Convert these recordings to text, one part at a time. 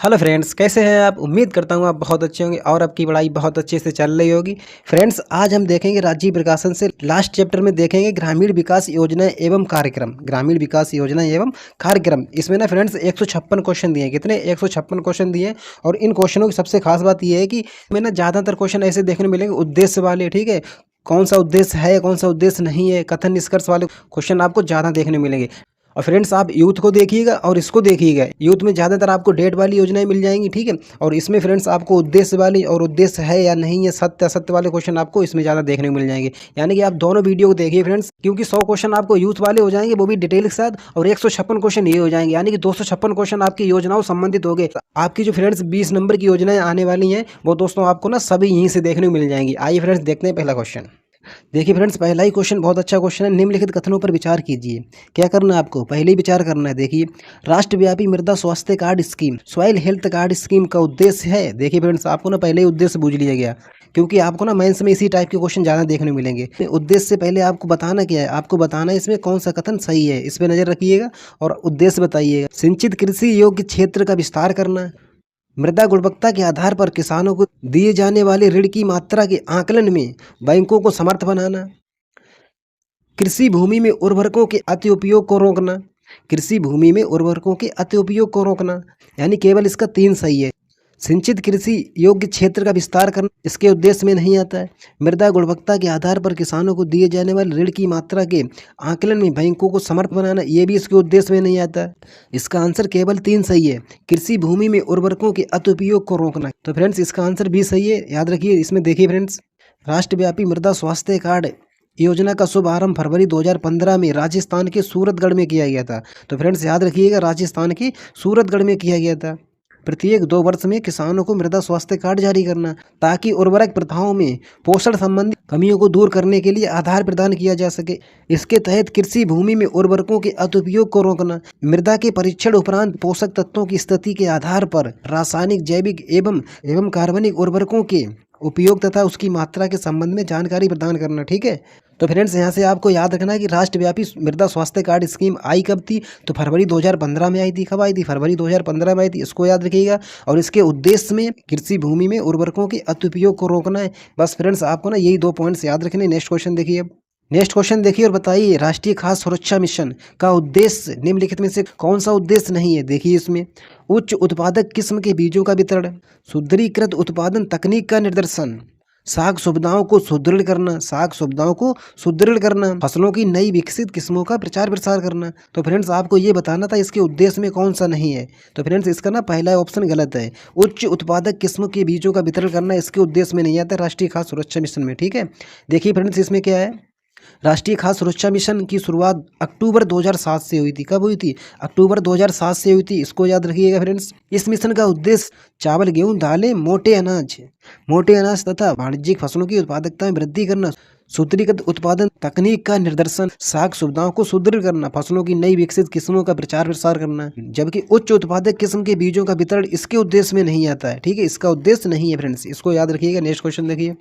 Hello friends, कैसे हैं आप। उम्मीद करता हूं आप बहुत अच्छे होंगे और आपकी पढ़ाई बहुत अच्छे से चल रही होगी। फ्रेंड्स, आज हम देखेंगे राजीव प्रकाशन से लास्ट चैप्टर में देखेंगे ग्रामीण विकास योजना एवं कार्यक्रम। ग्रामीण विकास योजना एवं कार्यक्रम, इसमें ना फ्रेंड्स 156 क्वेश्चन दिए हैं। कितने? 156 क्वेश्चन दिए हैं। और इन क्वेश्चनों की सबसे खास बात यह है कि इसमें ना ज़्यादातर क्वेश्चन ऐसे देखने मिलेंगे उद्देश्य वाले। ठीक है, कौन सा उद्देश्य है, कौन सा उद्देश्य नहीं है, कथन निष्कर्ष वाले क्वेश्चन आपको ज़्यादा देखने मिलेंगे। और फ्रेंड्स, आप यूथ को देखिएगा और इसको देखिएगा। यूथ में ज़्यादातर आपको डेट वाली योजनाएं मिल जाएंगी। ठीक है, और इसमें फ्रेंड्स आपको उद्देश्य वाली और उद्देश्य है या नहीं है, सत्य असत्य वाले क्वेश्चन आपको इसमें ज़्यादा देखने को मिल जाएंगे। यानी कि आप दोनों वीडियो को देखिए फ्रेंड्स, क्योंकि 100 क्वेश्चन आपको यूथ वाले हो जाएंगे, वो भी डिटेल के साथ, और 156 क्वेश्चन ये हो जाएंगे। यानी कि 256 क्वेश्चन आपकी योजनाओं संबंधित हो गए। आपकी जो फ्रेंड्स 20 नंबर की योजनाएं आने वाली हैं, वो दोस्तों आपको ना सभी यहीं से देखने को मिल जाएंगी। आइए फ्रेंड्स, देखते हैं पहला क्वेश्चन। देखिए फ्रेंड्स, पहला ही क्वेश्चन बहुत अच्छा क्वेश्चन है। निम्नलिखित कथनों पर विचार कीजिए। क्या करना है आपको? पहले ही विचार करना है। देखिए, राष्ट्रव्यापी मृदा स्वास्थ्य card scheme, soil health card scheme का उद्देश्य है। देखिए फ्रेंड्स, आपको ना पहले ही उद्देश्य बूझ लिया गया, क्योंकि आपको ना मेंस में इसी टाइप के क्वेश्चन ज़्यादा देखने को मिलेंगे। उद्देश्य से पहले आपको बताना क्या है, आपको बताना है इसमें कौन सा कथन सही है, इस पर नज़र रखिएगा और उद्देश्य बताइएगा। सिंचित कृषि योग्य क्षेत्र का विस्तार करना, मृदा गुणवत्ता के आधार पर किसानों को दिए जाने वाले ऋण की मात्रा के आकलन में बैंकों को समर्थ बनाना, कृषि भूमि में उर्वरकों के अति उपयोग को रोकना। कृषि भूमि में उर्वरकों के अति उपयोग को रोकना, यानी केवल इसका 3 सही है। सिंचित कृषि योग्य क्षेत्र का विस्तार करना इसके उद्देश्य में नहीं आता है। मृदा गुणवत्ता के आधार पर किसानों को दिए जाने वाले ऋण की मात्रा के आकलन में बैंकों को समर्थ बनाना, ये भी इसके उद्देश्य में नहीं आता है। इसका आंसर केवल 3 सही है। कृषि भूमि में उर्वरकों के अति उपयोग को रोकना, तो फ्रेंड्स इसका आंसर भी सही है। याद रखिए, इसमें देखिए फ्रेंड्स, राष्ट्रव्यापी मृदा स्वास्थ्य कार्ड योजना का शुभारंभ फरवरी 2015 में राजस्थान के सूरतगढ़ में किया गया था। तो फ्रेंड्स याद रखिएगा, राजस्थान के सूरतगढ़ में किया गया था। प्रत्येक 2 वर्ष में किसानों को मृदा स्वास्थ्य कार्ड जारी करना, ताकि उर्वरक प्रथाओं में पोषण संबंधी कमियों को दूर करने के लिए आधार प्रदान किया जा सके। इसके तहत कृषि भूमि में उर्वरकों के अतिउपयोग को रोकना, मृदा के परीक्षण उपरांत पोषक तत्वों की स्थिति के आधार पर रासायनिक, जैविक एवं कार्बनिक उर्वरकों के उपयोग तथा उसकी मात्रा के संबंध में जानकारी प्रदान करना। ठीक है, तो फ्रेंड्स यहाँ से आपको याद रखना है कि राष्ट्रव्यापी मृदा स्वास्थ्य कार्ड स्कीम आई कब थी? तो फरवरी 2015 में आई थी। कब आई थी? फरवरी 2015 में आई थी। इसको याद रखिएगा। और इसके उद्देश्य में कृषि भूमि में उर्वरकों के अतिउपयोग को रोकना है। बस फ्रेंड्स, आपको ना यही 2 पॉइंट्स याद रखने। नेक्स्ट क्वेश्चन देखिए। अब नेक्स्ट क्वेश्चन देखिए और बताइए, राष्ट्रीय खाद्य सुरक्षा मिशन का उद्देश्य निम्नलिखित में से कौन सा उद्देश्य नहीं है? देखिए, इसमें उच्च उत्पादक किस्म के बीजों का वितरण, सुदृढ़ीकृत उत्पादन तकनीक का निर्देशन, साख सुविधाओं को सुदृढ़ करना, फसलों की नई विकसित किस्मों का प्रचार प्रसार करना। तो फ्रेंड्स आपको ये बताना था इसके उद्देश्य में कौन सा नहीं है। तो फ्रेंड्स इसका ना पहला ऑप्शन गलत है। उच्च उत्पादक किस्म के बीजों का वितरण करना इसके उद्देश्य में नहीं आता राष्ट्रीय खाद्य सुरक्षा मिशन में। ठीक है, देखिए फ्रेंड्स, इसमें क्या है, राष्ट्रीय खाद्य सुरक्षा मिशन की शुरुआत अक्टूबर 2007 से हुई थी। कब हुई थी? अक्टूबर 2007 से हुई थी। इसको याद रखिएगा फ्रेंड्स। इस मिशन का उद्देश्य चावल, गेहूं, दालें, मोटे अनाज तथा वाणिज्यिक फसलों की उत्पादकता में वृद्धि करना, सूत्रीकृत उत्पादन तकनीक का निर्देशन, साख सुविधाओं को सुदृढ़ करना, फसलों की नई विकसित किस्मों का प्रचार प्रसार करना। जबकि उच्च उत्पादक किस्म के बीजों का वितरण इसके उद्देश्य में नहीं आता है। ठीक है, इसका उद्देश्य नहीं है फ्रेंड्स, इसको याद रखिएगा। नेक्स्ट क्वेश्चन देखिए।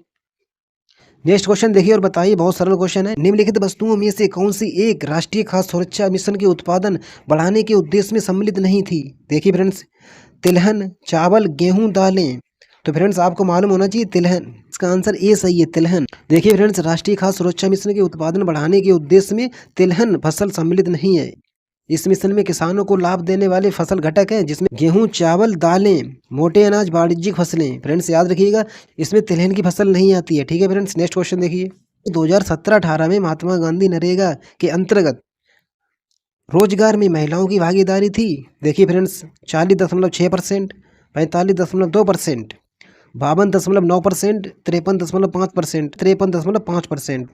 नेक्स्ट क्वेश्चन देखिए और बताइए, बहुत सरल क्वेश्चन है। निम्नलिखित वस्तुओं में से कौन सी एक राष्ट्रीय खाद्य सुरक्षा मिशन के उत्पादन बढ़ाने के उद्देश्य में सम्मिलित नहीं थी? देखिए फ्रेंड्स, तिलहन, चावल, गेहूं, दालें। तो फ्रेंड्स आपको मालूम होना चाहिए तिलहन, इसका आंसर ए सही है, तिलहन। देखिए फ्रेंड्स, राष्ट्रीय खाद्य सुरक्षा मिशन के उत्पादन बढ़ाने के उद्देश्य में तिलहन फसल सम्मिलित नहीं है। इस मिशन में किसानों को लाभ देने वाले फसल घटक हैं, जिसमें गेहूं, चावल, दालें, मोटे अनाज, वाणिज्यिक फसलें। फ्रेंड्स याद रखिएगा, इसमें तिलहन की फसल नहीं आती है। ठीक है फ्रेंड्स, नेक्स्ट क्वेश्चन देखिए। 2017-18 में महात्मा गांधी नरेगा के अंतर्गत रोजगार में महिलाओं की भागीदारी थी। देखिए फ्रेंड्स, 40.6%, 45.2%, 52.9%, 53.5%, 53.5%।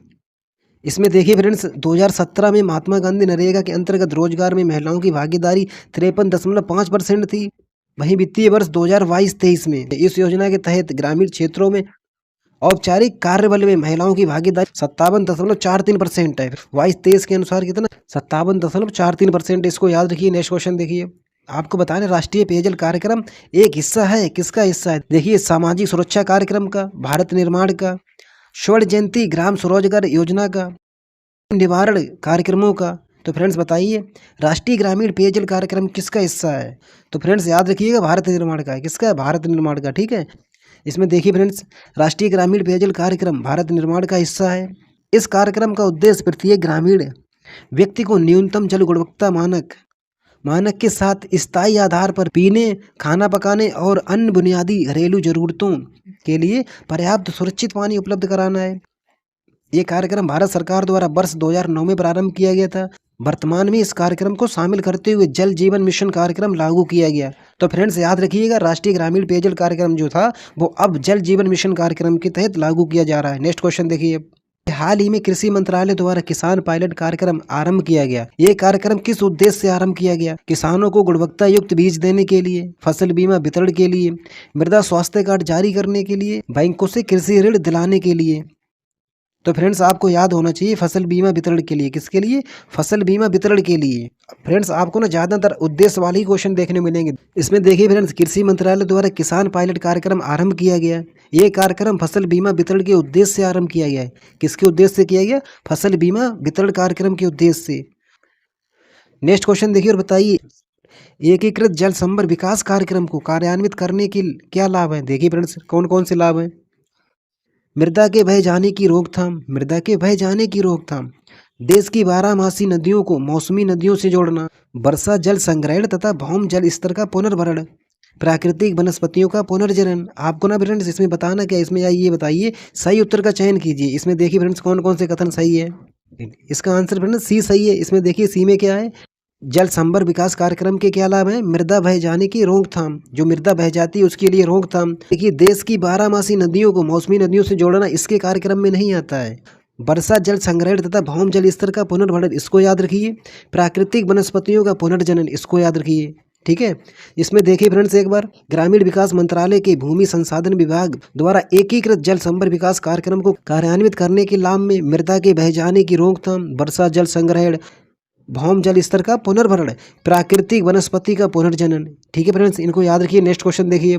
इसमें देखिए फ्रेंड्स, 2017 में महात्मा गांधी नरेगा के अंतर्गत रोजगार में महिलाओं की भागीदारी 53.5% थी। वहीं वित्तीय वर्ष 2022-23 में इस योजना के तहत ग्रामीण क्षेत्रों में औपचारिक कार्यबल में महिलाओं की भागीदारी 57.43% है। 22-23 के अनुसार कितना? 57.43%। इसको याद रखिए। नेक्स्ट क्वेश्चन देखिए। आपको बताना, राष्ट्रीय पेयजल कार्यक्रम एक हिस्सा है, किसका हिस्सा है? देखिए, सामाजिक सुरक्षा कार्यक्रम का, भारत निर्माण का, स्वर्ण जयंती ग्राम स्वरोजगार योजना का, निवारण कार्यक्रमों का, तो फ्रेंड्स बताइए, राष्ट्रीय ग्रामीण पेयजल कार्यक्रम किसका हिस्सा है? तो फ्रेंड्स याद रखिएगा, भारत निर्माण का है। किसका है? भारत निर्माण का। ठीक है, इसमें देखिए फ्रेंड्स, राष्ट्रीय ग्रामीण पेयजल कार्यक्रम भारत निर्माण का हिस्सा है। इस कार्यक्रम का उद्देश्य प्रत्येक ग्रामीण व्यक्ति को न्यूनतम जल गुणवत्ता मानक के साथ स्थायी आधार पर पीने, खाना पकाने और अन्य बुनियादी घरेलू जरूरतों के लिए पर्याप्त सुरक्षित पानी उपलब्ध कराना है। ये कार्यक्रम भारत सरकार द्वारा वर्ष 2009 में प्रारंभ किया गया था। वर्तमान में इस कार्यक्रम को शामिल करते हुए जल जीवन मिशन कार्यक्रम लागू किया गया। तो फ्रेंड्स याद रखिएगा, राष्ट्रीय ग्रामीण पेयजल कार्यक्रम जो था वो अब जल जीवन मिशन कार्यक्रम के तहत लागू किया जा रहा है। नेक्स्ट क्वेश्चन देखिए, हाल ही में कृषि मंत्रालय द्वारा किसान पायलट कार्यक्रम आरंभ किया गया। ये कार्यक्रम किस उद्देश्य से आरंभ किया गया? किसानों को गुणवत्ता युक्त बीज देने के लिए, फसल बीमा वितरण के लिए, मृदा स्वास्थ्य कार्ड जारी करने के लिए, बैंकों से कृषि ऋण दिलाने के लिए। तो फ्रेंड्स आपको याद होना चाहिए, फसल बीमा वितरण के लिए। किसके लिए? फसल बीमा वितरण के लिए। फ्रेंड्स आपको ना ज़्यादातर उद्देश्य वाले ही क्वेश्चन देखने मिलेंगे। इसमें देखिए फ्रेंड्स, कृषि मंत्रालय द्वारा किसान पायलट कार्यक्रम आरंभ किया गया। ये कार्यक्रम फसल बीमा वितरण के उद्देश्य से आरंभ किया गया है। किसके उद्देश्य से किया गया? फसल बीमा वितरण कार्यक्रम के उद्देश्य से। नेक्स्ट क्वेश्चन देखिए और बताइए, एकीकृत जल संभर विकास कार्यक्रम को कार्यान्वित करने के क्या लाभ है? देखिए फ्रेंड्स, कौन कौन से लाभ हैं? मृदा के बह जाने की रोकथाम, मृदा के बह जाने की रोकथाम, देश की 12 नदियों को मौसमी नदियों से जोड़ना, वर्षा जल संग्रहण तथा भौम जल स्तर का पुनर्भरण, प्राकृतिक वनस्पतियों का पुनर्जनन। आपको ना फ्रेंड्स इसमें बताना क्या, इसमें ये बताइए, सही उत्तर का चयन कीजिए। इसमें देखिए फ्रेंड्स, कौन कौन से कथन सही है। इसका आंसर फ्रेंड्स सी सही है। इसमें देखिए सी में क्या है, जल संभर विकास कार्यक्रम के क्या लाभ हैं? मृदा बह जाने की रोकथाम, जो मृदा बह जाती है उसके लिए रोकथाम। देखिए, देश की 12 नदियों को मौसमी नदियों से जोड़ना इसके कार्यक्रम में नहीं आता है। वर्षा जल संग्रहण तथा भौम जल स्तर का पुनर्भरण, इसको याद रखिए। प्राकृतिक वनस्पतियों का पुनर्जनन, इसको याद रखिए। ठीक है, इसमें देखिए फ्रेंड्स एक बार, ग्रामीण विकास मंत्रालय के भूमि संसाधन विभाग द्वारा एकीकृत जल संभर विकास कार्यक्रम को कार्यान्वित करने के लाभ में मृदा के बह जाने की रोकथाम, वर्षा जल संग्रहण, भौम जल स्तर का पुनर्भरण, प्राकृतिक वनस्पति का पुनर्जनन। ठीक है फ्रेंड्स, इनको याद रखिए। नेक्स्ट क्वेश्चन देखिए।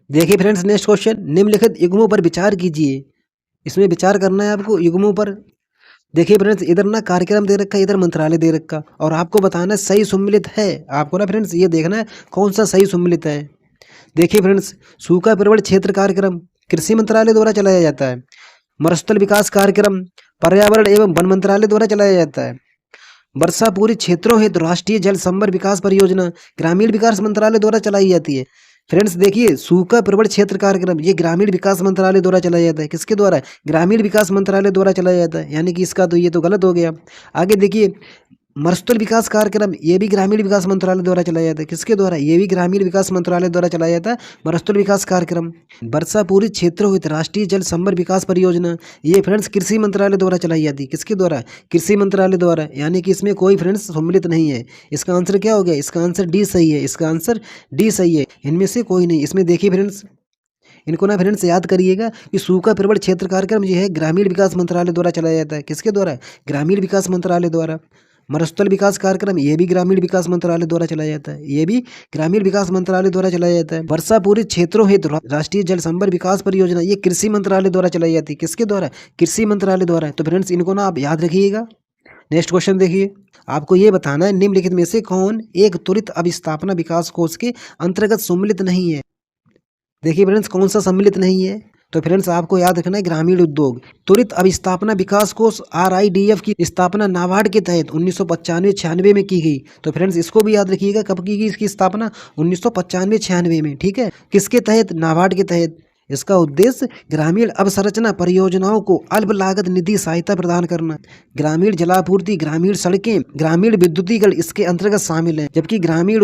देखिए फ्रेंड्स, नेक्स्ट क्वेश्चन, निम्नलिखित युग्मों पर विचार कीजिए। इसमें विचार करना है आपको युग्मों पर। देखिए फ्रेंड्स, इधर ना कार्यक्रम दे रखा है, इधर मंत्रालय दे रखा, और आपको बताना है सही सम्मिलित है। आपको ना फ्रेंड्स ये देखना है कौन सा सही सम्मिलित है। देखिए फ्रेंड्स, सूखा प्रवण क्षेत्र कार्यक्रम कृषि मंत्रालय द्वारा चलाया जाता है। मरुस्थल विकास कार्यक्रम पर्यावरण एवं वन मंत्रालय द्वारा चलाया जाता है। वर्षा पूरी क्षेत्रों हेतु राष्ट्रीय जल संभर विकास परियोजना ग्रामीण विकास मंत्रालय द्वारा चलाई जाती है। फ्रेंड्स देखिए, सूखा प्रवण क्षेत्र कार्यक्रम ये ग्रामीण विकास मंत्रालय द्वारा चलाया जाता है। किसके द्वारा? ग्रामीण विकास मंत्रालय द्वारा चलाया जाता है, यानी कि इसका तो ये तो गलत हो गया। आगे देखिए, मरुस्थल विकास कार्यक्रम ये भी ग्रामीण विकास मंत्रालय द्वारा चलाया जाता है। किसके द्वारा? ये भी ग्रामीण विकास मंत्रालय द्वारा चलाया जाता है, मरुस्थल विकास कार्यक्रम। वर्षा पूरी क्षेत्र हित राष्ट्रीय जल संभर विकास परियोजना ये फ्रेंड्स कृषि मंत्रालय द्वारा चलाई जाती है। किसके द्वारा? कृषि मंत्रालय द्वारा, यानी कि इसमें कोई फ्रेंड्स सम्मिलित नहीं है। इसका आंसर क्या हो गया? इसका आंसर डी सही है। इसका आंसर डी सही है, इनमें से कोई नहीं। इसमें देखिए फ्रेंड्स, इनको ना फ्रेंड्स याद करिएगा कि सूखा प्रवण क्षेत्र कार्यक्रम जो है ग्रामीण विकास मंत्रालय द्वारा चलाया जाता है। किसके द्वारा? ग्रामीण विकास मंत्रालय द्वारा। मरुस्थल विकास कार्यक्रम ये भी ग्रामीण विकास मंत्रालय द्वारा चलाया जाता है, ये भी ग्रामीण विकास मंत्रालय द्वारा चलाया जाता है। वर्षा पूरी क्षेत्रों हेतु राष्ट्रीय जल संभर विकास परियोजना ये कृषि मंत्रालय द्वारा चलाई जाती है। किसके द्वारा? कृषि मंत्रालय द्वारा। तो फ्रेंड्स इनको ना आप याद रखिएगा। नेक्स्ट क्वेश्चन देखिए, आपको ये बताना है निम्नलिखित में से कौन एक त्वरित अभिस्थापना विकास कोष के अंतर्गत सम्मिलित नहीं है। देखिए फ्रेंड्स, कौन सा सम्मिलित नहीं है? तो फ्रेंड्स आपको याद रखना है ग्रामीण उद्योग त्वरित अभिस्थापना विकास कोष RIDF की स्थापना नाबार्ड के तहत 1995-96 में की गई। तो फ्रेंड्स इसको भी याद रखिएगा, कब की गई इसकी स्थापना? 1995-96 में। ठीक है, किसके तहत? नाबार्ड के तहत। इसका उद्देश्य ग्रामीण अवसंरचना परियोजनाओं को अल्प लागत निधि सहायता प्रदान करना। ग्रामीण जलापूर्ति, ग्रामीण सड़कें, ग्रामीण विद्युतीकरण इसके अंतर्गत शामिल है, जबकि ग्रामीण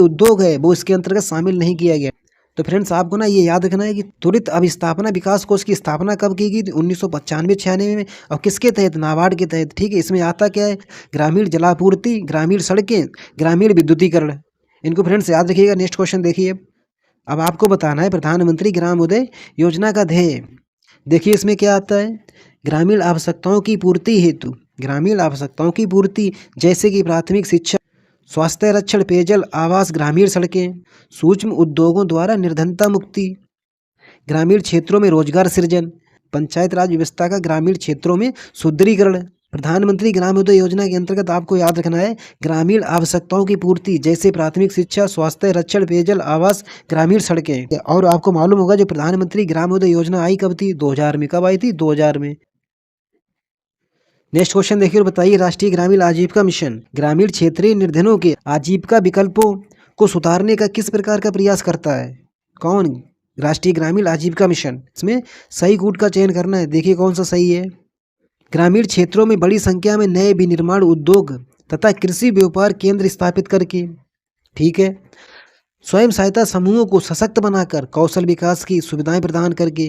उद्योग है वो इसके अंतर्गत शामिल नहीं किया गया। तो फ्रेंड्स आपको ना ये याद रखना है कि त्वरित अभिस्थापना विकास कोष की स्थापना कब की गई थी? 1995-96 में। और किसके तहत? नाबार्ड के तहत। ठीक है, इसमें आता क्या है? ग्रामीण जलापूर्ति, ग्रामीण सड़कें, ग्रामीण विद्युतीकरण। इनको फ्रेंड्स याद रखिएगा। नेक्स्ट क्वेश्चन देखिए, अब आपको बताना है प्रधानमंत्री ग्राम उदय योजना का ध्येय। देखिए इसमें क्या आता है? ग्रामीण आवश्यकताओं की पूर्ति हेतु, ग्रामीण आवश्यकताओं की पूर्ति जैसे कि प्राथमिक शिक्षा, स्वास्थ्य रक्षण, पेयजल, आवास, ग्रामीण सड़कें, सूक्ष्म उद्योगों द्वारा निर्धनता मुक्ति, ग्रामीण क्षेत्रों में रोजगार सृजन, पंचायत राज व्यवस्था का ग्रामीण क्षेत्रों में सुदृढ़ीकरण। प्रधानमंत्री ग्रामोदय योजना के अंतर्गत आपको याद रखना है ग्रामीण आवश्यकताओं की पूर्ति जैसे प्राथमिक शिक्षा, स्वास्थ्य रक्षण, पेयजल, आवास, ग्रामीण सड़कें। और आपको मालूम होगा जो प्रधानमंत्री ग्रामोदय योजना आई कब थी? 2000 में। कब आई थी? 2000 में। नेक्स्ट क्वेश्चन देखिए और बताइए राष्ट्रीय ग्रामीण आजीविका मिशन ग्रामीण क्षेत्रीय निर्धनों के आजीविका विकल्पों को सुधारने का किस प्रकार का प्रयास करता है? कौन? राष्ट्रीय ग्रामीण आजीविका मिशन। इसमें सही कूट का चयन करना है। देखिए कौन सा सही है। ग्रामीण क्षेत्रों में बड़ी संख्या में नए विनिर्माण उद्योग तथा कृषि व्यापार केंद्र स्थापित करके, ठीक है, स्वयं सहायता समूहों को सशक्त बनाकर कौशल विकास की सुविधाएं प्रदान करके,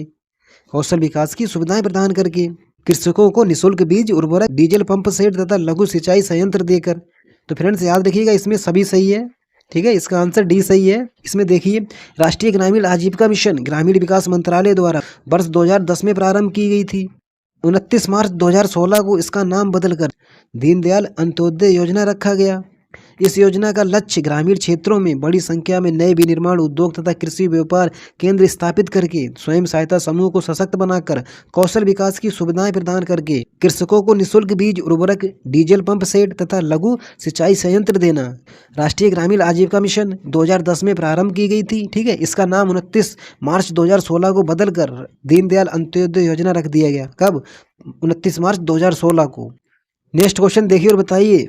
कौशल विकास की सुविधाएं प्रदान करके कृषकों को निःशुल्क बीज, उर्वरक, डीजल पंप सेट तथा लघु सिंचाई संयंत्र देकर। तो फ्रेंड्स याद रखिएगा इसमें सभी सही है, ठीक है, इसका आंसर डी सही है। इसमें देखिए राष्ट्रीय ग्रामीण आजीविका मिशन ग्रामीण विकास मंत्रालय द्वारा वर्ष 2010 में प्रारंभ की गई थी। 29 मार्च 2016 को इसका नाम बदलकर दीनदयाल अंत्योदय योजना रखा गया। इस योजना का लक्ष्य ग्रामीण क्षेत्रों में बड़ी संख्या में नए विनिर्माण उद्योग तथा कृषि व्यापार केंद्र स्थापित करके स्वयं सहायता समूह को सशक्त बनाकर कौशल विकास की सुविधाएं प्रदान करके कृषकों को निःशुल्क बीज, उर्वरक, डीजल पंप सेट तथा लघु सिंचाई संयंत्र देना। राष्ट्रीय ग्रामीण आजीविका मिशन 2010 में प्रारंभ की गई थी, ठीक है, इसका नाम 29 मार्च 2016 को बदलकर दीनदयाल अंत्योदय योजना रख दिया गया। कब? 29 मार्च 2016 को। नेक्स्ट क्वेश्चन देखिए और बताइए।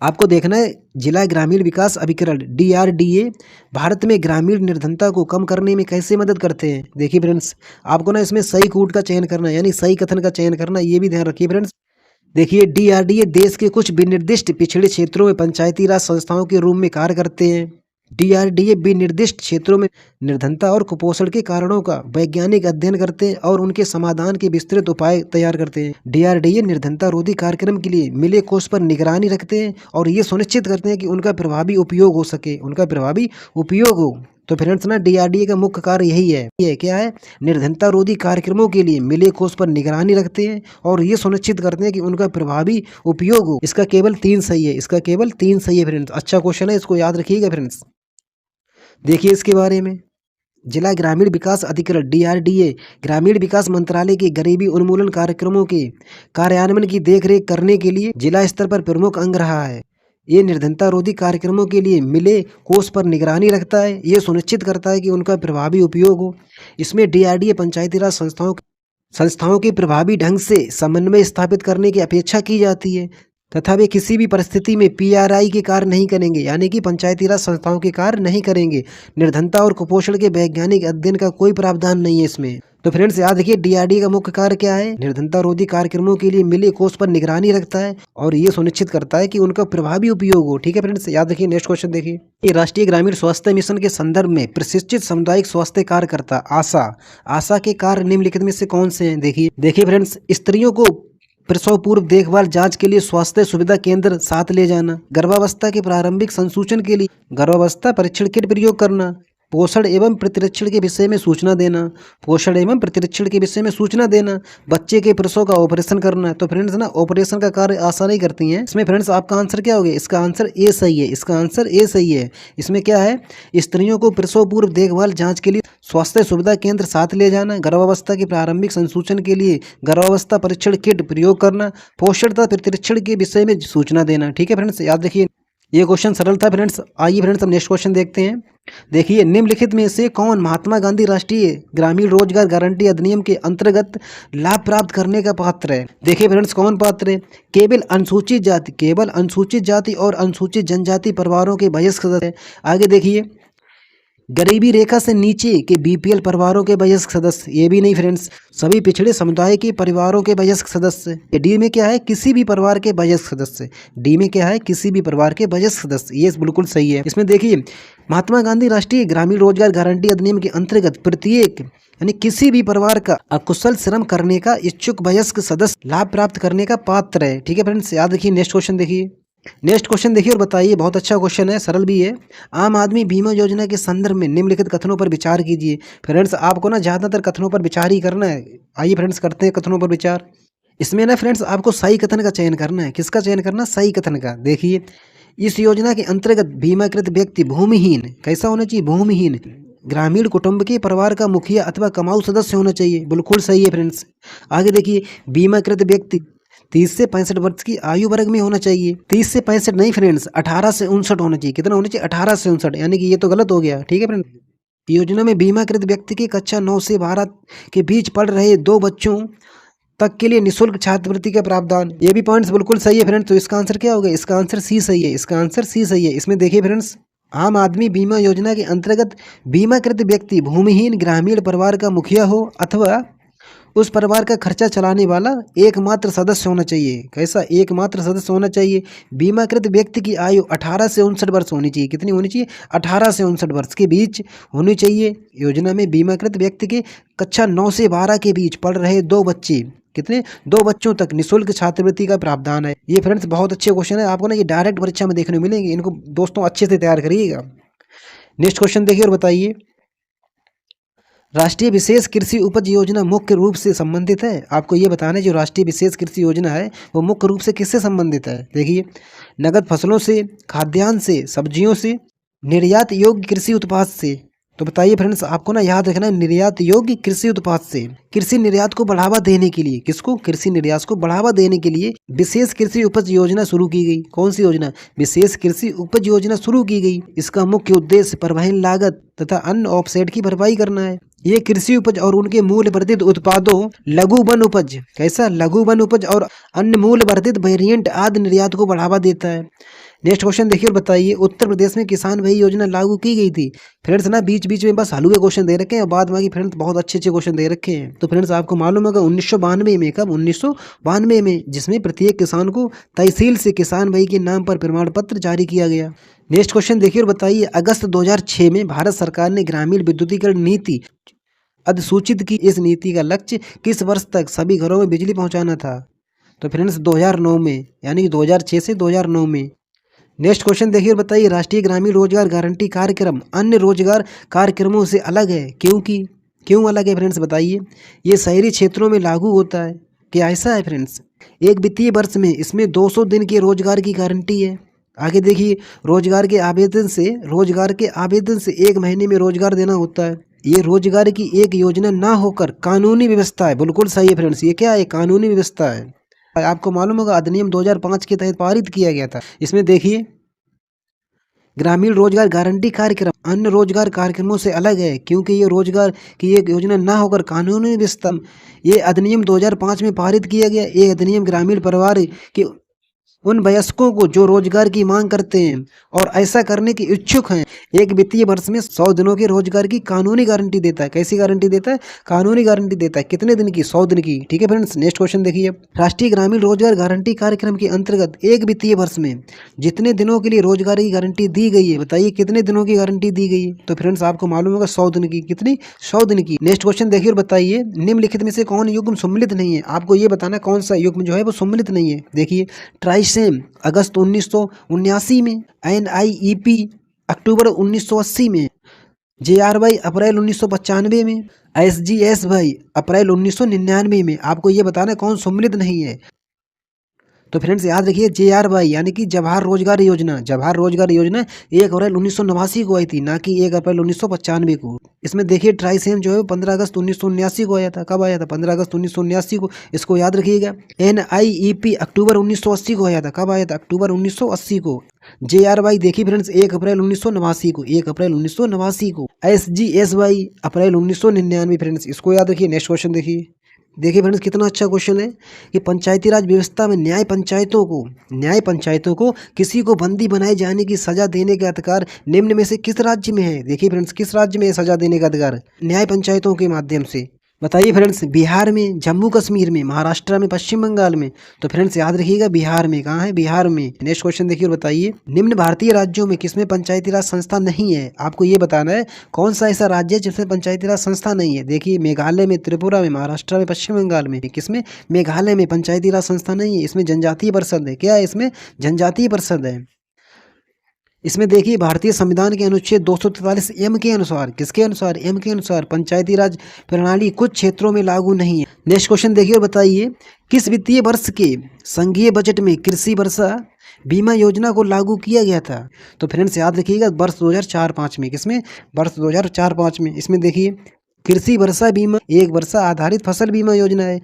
आपको देखना है जिला ग्रामीण विकास अभिकरण DRDA भारत में ग्रामीण निर्धनता को कम करने में कैसे मदद करते हैं? देखिए फ्रेंड्स आपको ना इसमें सही कूट का चयन करना है, यानी सही कथन का चयन करना, ये भी ध्यान रखिए फ्रेंड्स। देखिए DRDA देश के कुछ विनिर्दिष्ट पिछड़े क्षेत्रों में पंचायती राज संस्थाओं के रूप में कार्य करते हैं। DRDA विनिर्दिष्ट क्षेत्रों में निर्धनता और कुपोषण के कारणों का वैज्ञानिक अध्ययन करते हैं और उनके समाधान के विस्तृत उपाय तैयार करते हैं। DRDA निर्धनता रोधी कार्यक्रम के लिए मिले कोष पर निगरानी रखते हैं और ये सुनिश्चित करते हैं कि उनका प्रभावी उपयोग हो सके, उनका प्रभावी उपयोग हो। तो फ्रेंड्स ना DRDA का मुख्य कार्य यही है। ये क्या है? निर्धनता रोधी कार्यक्रमों के लिए मिले कोष पर निगरानी रखते हैं और ये सुनिश्चित करते हैं कि उनका प्रभावी उपयोग हो। इसका केवल 3 सही है, इसका केवल 3 सही है फ्रेंड्स। अच्छा क्वेश्चन है, इसको याद रखिएगा फ्रेंड्स। देखिए इसके बारे में जिला ग्रामीण विकास अधिकरण DRDA ग्रामीण विकास मंत्रालय के गरीबी उन्मूलन कार्यक्रमों के कार्यान्वयन की देखरेख करने के लिए जिला स्तर पर प्रमुख अंग रहा है। ये निर्धनता रोधी कार्यक्रमों के लिए मिले कोष पर निगरानी रखता है, ये सुनिश्चित करता है कि उनका प्रभावी उपयोग हो। इसमें DRDA पंचायती राज संस्थाओं के प्रभावी ढंग से समन्वय स्थापित करने की अपेक्षा की जाती है तथा वे किसी भी परिस्थिति में PRI के कार्य नहीं करेंगे, यानी कि पंचायती राज संस्थाओं के कार्य नहीं करेंगे। निर्धनता और कुपोषण के वैज्ञानिक अध्ययन का कोई प्रावधान नहीं है इसमें। तो फ्रेंड्स याद रखिए DRDA का मुख्य कार्य क्या है? निर्धनता रोधी कार्यक्रमों के लिए मिले कोष पर निगरानी रखता है और ये सुनिश्चित करता है कि उनका प्रभावी उपयोग हो। ठीक है फ्रेंड्स, याद रखिए। नेक्स्ट क्वेश्चन देखिए। ये राष्ट्रीय ग्रामीण स्वास्थ्य मिशन के संदर्भ में प्रशिक्षित सामुदायिक स्वास्थ्य कार्यकर्ता आशा के कार्य निम्नलिखित में से कौन से हैं? देखिए फ्रेंड्स, स्त्रियों को प्रसव पूर्व देखभाल जांच के लिए स्वास्थ्य सुविधा केंद्र साथ ले जाना, गर्भावस्था के प्रारंभिक संसूचन के लिए गर्भावस्था परीक्षण किट प्रयोग करना, पोषण एवं प्रतिरक्षण के विषय में सूचना देना, बच्चे के प्रसव का ऑपरेशन करना। तो फ्रेंड्स ना ऑपरेशन का कार्य आशा नहीं करती हैं। इसमें फ्रेंड्स आपका आंसर क्या हो गया? इसका आंसर ए सही है, इसका आंसर ए सही है। इसमें क्या है? स्त्रियों को प्रसव पूर्व देखभाल जांच के लिए स्वास्थ्य सुविधा केंद्र साथ ले जाना, गर्भावस्था के प्रारंभिक संसूचन के लिए गर्भावस्था परीक्षण किट प्रयोग करना, पोषण तथा प्रतिरक्षण के विषय में सूचना देना। ठीक है फ्रेंड्स, याद रखिए। ये क्वेश्चन सरल था फ्रेंड्स। आइए फ्रेंड्स हम नेक्स्ट क्वेश्चन देखते हैं। देखिए, निम्नलिखित में से कौन महात्मा गांधी राष्ट्रीय ग्रामीण रोजगार गारंटी अधिनियम के अंतर्गत लाभ प्राप्त करने का पात्र है? देखिए फ्रेंड्स, कौन पात्र है? केवल अनुसूचित जाति और अनुसूचित जनजाति परिवारों के वयस्क सदस्य। आगे देखिए, गरीबी रेखा से नीचे के BPL परिवारों के वयस्क सदस्य। ये भी नहीं फ्रेंड्स, सभी पिछड़े समुदाय के परिवारों के वयस्क सदस्य। डी में क्या है? किसी भी परिवार के वयस्क सदस्य। डी में क्या है? किसी भी परिवार के वयस्क सदस्य। ये बिल्कुल सही है। इसमें देखिए, महात्मा गांधी राष्ट्रीय ग्रामीण रोजगार गारंटी अधिनियम के अंतर्गत प्रत्येक यानी किसी भी परिवार का अकुशल श्रम करने का इच्छुक वयस्क सदस्य लाभ प्राप्त करने का पात्र है। ठीक है फ्रेंड्स, याद रखिए। नेक्स्ट क्वेश्चन देखिए और बताइए। बहुत अच्छा क्वेश्चन है, सरल भी है। आम आदमी बीमा योजना के संदर्भ में निम्नलिखित कथनों पर विचार कीजिए। फ्रेंड्स आपको ना ज़्यादातर कथनों पर विचार ही करना है। आइए फ्रेंड्स करते हैं कथनों पर विचार। इसमें ना फ्रेंड्स आपको सही कथन का चयन करना है। किसका चयन करना? सही कथन का। देखिए, इस योजना के अंतर्गत बीमाकृत व्यक्ति भूमिहीन कैसा होना चाहिए? भूमिहीन ग्रामीण कुटुंब के परिवार का मुखिया अथवा कमाऊ सदस्य होना चाहिए। बिल्कुल सही है फ्रेंड्स। आगे देखिए, बीमाकृत व्यक्ति 30 से 65 वर्ष की आयु वर्ग में होना चाहिए। 30 से 65 नहीं फ्रेंड्स, 18 से 59 होना चाहिए। कितना होना चाहिए? 18 से 59, यानी कि ये तो गलत हो गया। ठीक है फ्रेंड। योजना में बीमाकृत व्यक्ति की कक्षा 9 से 12 के बीच पढ़ रहे 2 बच्चों तक के लिए निःशुल्क छात्रवृत्ति का प्रावधान। ये भी पॉइंट्स बिल्कुल सही है फ्रेंड्स। तो इसका आंसर क्या होगा? इसका आंसर सी सही है। इसका आंसर सी सही है। इसमें देखिए फ्रेंड्स, आम आदमी बीमा योजना के अंतर्गत बीमाकृत व्यक्ति भूमिहीन ग्रामीण परिवार का मुखिया हो अथवा उस परिवार का खर्चा चलाने वाला एकमात्र सदस्य होना चाहिए। कैसा? एकमात्र सदस्य होना चाहिए। बीमाकृत व्यक्ति की आयु 18 से 59 वर्ष होनी चाहिए। कितनी होनी चाहिए? 18 से 59 वर्ष के बीच होनी चाहिए। योजना में बीमाकृत व्यक्ति के कक्षा 9 से 12 के बीच पढ़ रहे 2 बच्चे, कितने? 2 बच्चों तक निःशुल्क छात्रवृत्ति का प्रावधान है। ये फ्रेंड्स बहुत अच्छे क्वेश्चन है, आपको ना ये डायरेक्ट परीक्षा में देखने को मिलेंगे। इनको दोस्तों अच्छे से तैयार करिएगा। नेक्स्ट क्वेश्चन देखिए और बताइए, राष्ट्रीय विशेष कृषि उपज योजना मुख्य रूप से संबंधित है। आपको ये बताना है जो राष्ट्रीय विशेष कृषि योजना है वो मुख्य रूप से किससे संबंधित है? देखिए, नगद फसलों से, खाद्यान्न से, सब्जियों से, निर्यात योग्य कृषि उत्पाद से। तो बताइए फ्रेंड्स, आपको ना याद रखना है निर्यात योग्य कृषि उत्पाद से। कृषि निर्यात को बढ़ावा देने के लिए, किसको? कृषि निर्यात को बढ़ावा देने के लिए विशेष कृषि उपज योजना शुरू की गई। कौन सी योजना? विशेष कृषि उपज योजना शुरू की गई। इसका मुख्य उद्देश्य परिवहन लागत तथा अन्य ऑफसेट की भरपाई करना है। ये कृषि उपज और उनके मूल्य वर्धित उत्पादों, लघु वन उपज, कैसा? लघु वन उपज और अन्य मूल्य वर्धित वेरिएंट आदि निर्यात को बढ़ावा देता है। नेक्स्ट क्वेश्चन देखिए और बताइए, उत्तर प्रदेश में किसान भाई योजना लागू की गई थी। फ्रेंड्स ना बीच बीच में बस हलवे क्वेश्चन दे रखे हैं और बाद में फ्रेंड्स बहुत अच्छे अच्छे क्वेश्चन दे रखे हैं। तो फ्रेंड्स आपको मालूम होगा 1992 में, कब? 1992 में, जिसमें प्रत्येक किसान को तहसील से किसान भाई के नाम पर प्रमाण पत्र जारी किया गया। नेक्स्ट क्वेश्चन देखिए और बताइए, अगस्त 2006 में भारत सरकार ने ग्रामीण विद्युतीकरण नीति अधिसूचित की। इस नीति का लक्ष्य किस वर्ष तक सभी घरों में बिजली पहुंचाना था? तो फ्रेंड्स 2009 में, यानी कि 2006 से 2009 में। नेक्स्ट क्वेश्चन देखिए और बताइए, राष्ट्रीय ग्रामीण रोजगार गारंटी कार्यक्रम अन्य रोजगार कार्यक्रमों से अलग है क्योंकि क्यों अलग है फ्रेंड्स? बताइए। ये शहरी क्षेत्रों में लागू होता है। क्या ऐसा है फ्रेंड्स? एक वित्तीय वर्ष में इसमें 200 दिन के रोजगार की गारंटी है। आगे देखिए, रोजगार के आवेदन से 1 महीने में रोजगार देना होता है। ये रोजगार की एक योजना ना होकर कानूनी व्यवस्था है। बिल्कुल सही है फ्रेंड्स, ये क्या है? कानूनी व्यवस्था है। आपको मालूम होगा अधिनियम 2005 के तहत पारित किया गया था। इसमें देखिए, ग्रामीण रोजगार गारंटी कार्यक्रम अन्य रोजगार कार्यक्रमों से अलग है क्योंकि ये रोजगार की एक योजना ना होकर कानूनी व्यवस्था। ये अधिनियम 2005 में पारित किया गया। ये अधिनियम ग्रामीण परिवार के उन वयस्कों को जो रोजगार की मांग करते हैं और ऐसा करने के इच्छुक हैं, एक वित्तीय वर्ष में 100 दिनों के रोजगार की कानूनी गारंटी देता है। कैसी गारंटी देता है? कानूनी गारंटी देता है। कितने दिन की? 100 दिन की। ठीक है फ्रेंड्स। नेक्स्ट क्वेश्चन देखिए, राष्ट्रीय ग्रामीण रोजगार गारंटी कार्यक्रम के अंतर्गत एक वित्तीय वर्ष में जितने दिनों के लिए रोजगार की गारंटी दी गई है, बताइए कितने दिनों की गारंटी दी गई है? तो फ्रेंड्स आपको मालूम होगा 100 दिन की। कितनी? 100 दिन की। नेक्स्ट क्वेश्चन देखिए और बताइए, निम्नलिखित में से कौन युग्म सम्मिलित नहीं है? आपको ये बताना कौन सा युग्म जो है वो सम्मिलित नहीं है। देखिए, ट्राइसेम अगस्त 1979 में, NIEP अक्टूबर 1980 में, JRY अप्रैल 1995 में, SGSY अप्रैल 1999 में। आपको ये बताना कौन सम्मिलित नहीं है। तो फ्रेंड्स याद रखिए, JRY यानी कि जवाहर रोजगार योजना। जवाहर रोजगार योजना 1 अप्रैल 1989 को आई थी, ना कि 1 अप्रैल 1995 को। इसमें देखिए ट्राइसेम जो है 15 अगस्त 1979 को आया था। कब आया था? 15 अगस्त 1979 को। इसको याद रखिएगा। NIEP अक्टूबर 1980 को आया था। कब आया था? अक्टूबर 1980 को। JRY देखिए फ्रेंड्स 1 अप्रैल 1989 को। 1 अप्रैल 1989 को। SGSY अप्रैल 1999 फ्रेंड्स, इसको याद रखिए। नेक्स्ट क्वेश्चन देखिए फ्रेंड्स कितना अच्छा क्वेश्चन है कि पंचायती राज व्यवस्था में न्याय पंचायतों को किसी को बंदी बनाए जाने की सजा देने का अधिकार निम्न में से किस राज्य में है? देखिए फ्रेंड्स, किस राज्य में है सजा देने का अधिकार? न्याय पंचायतों के माध्यम से। बताइए फ्रेंड्स, बिहार में, जम्मू कश्मीर में, महाराष्ट्र में, पश्चिम बंगाल में? तो फ्रेंड्स याद रखिएगा बिहार में। कहाँ है? बिहार में। नेक्स्ट क्वेश्चन देखिए और बताइए, निम्न भारतीय राज्यों में किसमें पंचायती राज संस्था नहीं है? आपको ये बताना है कौन सा ऐसा राज्य है जिसमें पंचायती राज संस्था नहीं है। देखिए, मेघालय में, त्रिपुरा में, महाराष्ट्र में, पश्चिम बंगाल में। किसमें? मेघालय में पंचायती राज संस्था नहीं है। इसमें जनजातीय परिषद है। क्या है? इसमें जनजातीय परिषद है। इसमें देखिए, भारतीय संविधान के अनुच्छेद 243 M के अनुसार, किसके अनुसार? M के अनुसार पंचायती राज प्रणाली कुछ क्षेत्रों में लागू नहीं है। नेक्स्ट क्वेश्चन देखिए और बताइए, किस वित्तीय वर्ष के संघीय बजट में कृषि वर्षा बीमा योजना को लागू किया गया था? तो फ्रेंड्स याद रखिएगा वर्ष 2004-05 में। किसमें? वर्ष 2004-05 में। इसमें देखिए, कृषि वर्षा बीमा एक वर्षा आधारित फसल बीमा योजना है।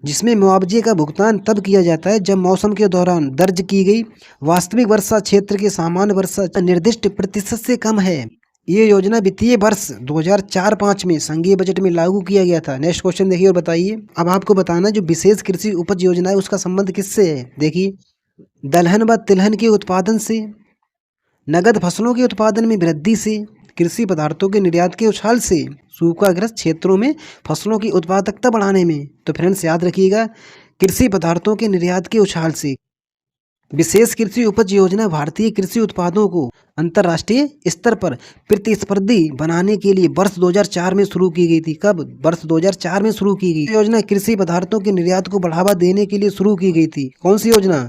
जिसमें मुआवजे का भुगतान तब किया जाता है जब मौसम के दौरान दर्ज की गई वास्तविक वर्षा क्षेत्र के सामान्य वर्षा निर्दिष्ट प्रतिशत से कम है। ये योजना वित्तीय वर्ष 2004-5 में संघीय बजट में लागू किया गया था। नेक्स्ट क्वेश्चन देखिए और बताइए। अब आपको बताना जो विशेष कृषि उपज योजना है उसका संबंध किससे है। देखिए, दलहन व तिलहन के उत्पादन से, नगद फसलों के उत्पादन में वृद्धि से, कृषि पदार्थों के निर्यात के उछाल से, सूखाग्रस्त क्षेत्रों में फसलों की उत्पादकता बढ़ाने में। तो फ्रेंड्स याद रखिएगा, कृषि पदार्थों के निर्यात के उछाल से। विशेष कृषि उपज योजना भारतीय कृषि उत्पादों को अंतर्राष्ट्रीय स्तर पर प्रतिस्पर्धी बनाने के लिए वर्ष 2004 में शुरू की गई थी। कब? वर्ष 2004 में शुरू की गई योजना कृषि पदार्थों के निर्यात को बढ़ावा देने के लिए शुरू की गई थी। कौन सी योजना?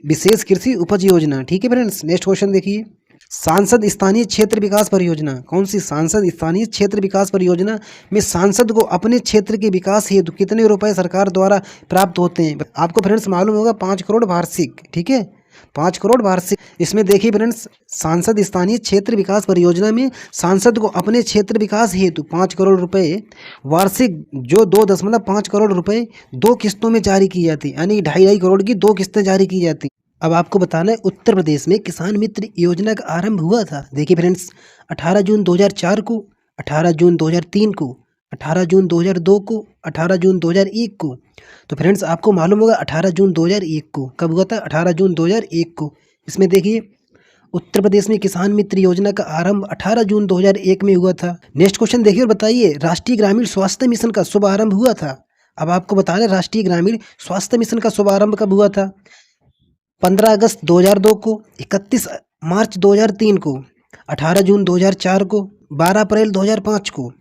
विशेष कृषि उपज योजना। ठीक है फ्रेंड्स, नेक्स्ट क्वेश्चन देखिए। सांसद स्थानीय क्षेत्र विकास परियोजना। कौन सी? सांसद स्थानीय क्षेत्र विकास परियोजना में सांसद को अपने क्षेत्र के विकास हेतु कितने रुपए सरकार द्वारा प्राप्त होते हैं? आपको फ्रेंड्स मालूम होगा 5 करोड़ वार्षिक। ठीक है, 5 करोड़ वार्षिक। इसमें देखिए फ्रेंड्स, सांसद स्थानीय क्षेत्र विकास परियोजना में सांसद को अपने क्षेत्र विकास हेतु 5 करोड़ रुपए वार्षिक, जो 2.5 करोड़ रुपए 2 किस्तों में जारी की जाती, यानी 2.5 करोड़ की 2 किस्तें जारी की जाती। अब आपको बताना है उत्तर प्रदेश में किसान मित्र योजना का आरंभ हुआ था। देखिए फ्रेंड्स, 18 जून 2004 को, 18 जून 2003 को, 18 जून 2002 को, 18 जून 2001 को। तो फ्रेंड्स आपको मालूम होगा 18 जून 2001 को। कब हुआ था? 18 जून 2001 को। इसमें देखिए, उत्तर प्रदेश में किसान मित्र योजना का आरंभ 18 जून 2001 में हुआ था। नेक्स्ट क्वेश्चन देखिए और बताइए। राष्ट्रीय ग्रामीण स्वास्थ्य मिशन का शुभारंभ हुआ था। अब आपको बताना है राष्ट्रीय ग्रामीण स्वास्थ्य मिशन का शुभारंभ कब हुआ था? 15 अगस्त 2002 को, 31 मार्च 2003 को, 18 जून 2004 को, 12 अप्रैल 2005 को,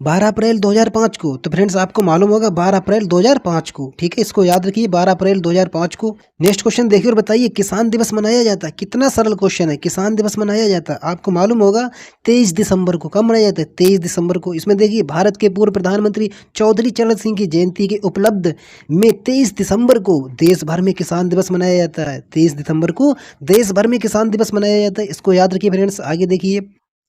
12 अप्रैल 2005 को। तो फ्रेंड्स आपको मालूम होगा 12 अप्रैल 2005 को। ठीक है, इसको याद रखिए, 12 अप्रैल 2005 को। नेक्स्ट क्वेश्चन देखिए और बताइए। किसान दिवस मनाया जाता है, कितना सरल क्वेश्चन है। किसान दिवस मनाया जाता है, आपको मालूम होगा 23 दिसंबर को। कब मनाया जाता है? 23 दिसंबर को। इसमें देखिए, भारत के पूर्व प्रधानमंत्री चौधरी चरण सिंह की जयंती के उपलब्ध में 23 दिसंबर को देश भर में किसान दिवस मनाया जाता है। 23 दिसंबर को देश भर में किसान दिवस मनाया जाता है, इसको याद रखिए फ्रेंड्स। आगे देखिए।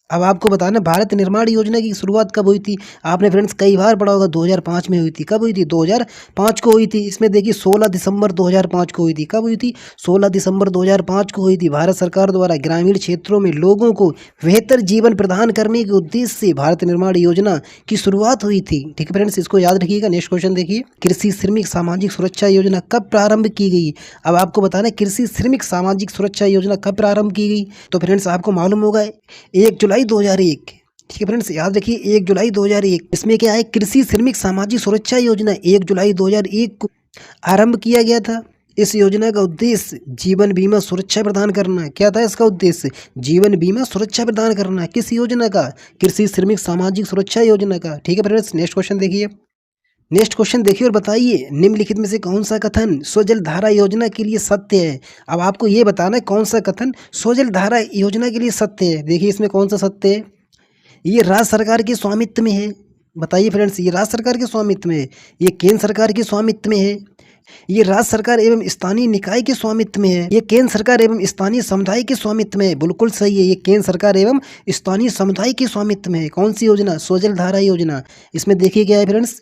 अब आपको बताना भारत निर्माण योजना की शुरुआत कब हुई थी। आपने फ्रेंड्स कई बार पढ़ा होगा, 2005 में हुई थी। कब हुई थी? 2005 को हुई थी। इसमें देखिए 16 दिसंबर 2005 को हुई थी। कब हुई थी? 16 दिसंबर 2005 को हुई थी। भारत सरकार द्वारा ग्रामीण क्षेत्रों में लोगों को बेहतर जीवन प्रदान करने के उद्देश्य से भारत निर्माण योजना की शुरुआत हुई थी। ठीक है फ्रेंड्स, इसको याद रखिएगा। नेक्स्ट क्वेश्चन देखिए। कृषि श्रमिक सामाजिक सुरक्षा योजना कब प्रारंभ की गई? अब आपको बताना है कृषि श्रमिक सामाजिक सुरक्षा योजना कब प्रारंभ की गई। तो फ्रेंड्स आपको मालूम होगा 1 जुलाई 2001। ठीक है फ्रेंड्स, याद रखिए 1 जुलाई 2001। इसमें क्या है? कृषि श्रमिक सामाजिक सुरक्षा योजना 1 जुलाई 2001 को आरंभ किया गया था। इस योजना का उद्देश्य जीवन बीमा सुरक्षा प्रदान करना। क्या था इसका उद्देश्य? जीवन बीमा सुरक्षा प्रदान करना। किस योजना का? कृषि श्रमिक सामाजिक सुरक्षा योजना का। ठीक है फ्रेंड्स, नेक्स्ट क्वेश्चन देखिए। नेक्स्ट क्वेश्चन देखिए और बताइए। निम्नलिखित में से कौन सा कथन स्वजल धारा योजना के लिए सत्य है? अब आपको ये बताना है कौन सा कथन स्वजल धारा योजना के लिए सत्य है। देखिए इसमें कौन सा सत्य है। ये राज्य सरकार के स्वामित्व में है। बताइए फ्रेंड्स, ये राज्य सरकार के स्वामित्व में है, ये केंद्र सरकार के स्वामित्व में है, ये राज्य सरकार एवं स्थानीय निकाय के स्वामित्व में है, ये केंद्र सरकार एवं स्थानीय समुदाय के स्वामित्व में है। बिल्कुल सही है, ये केंद्र सरकार एवं स्थानीय समुदाय के स्वामित्व में है। कौन सी योजना? स्वजल धारा योजना। इसमें देखिए क्या है फ्रेंड्स,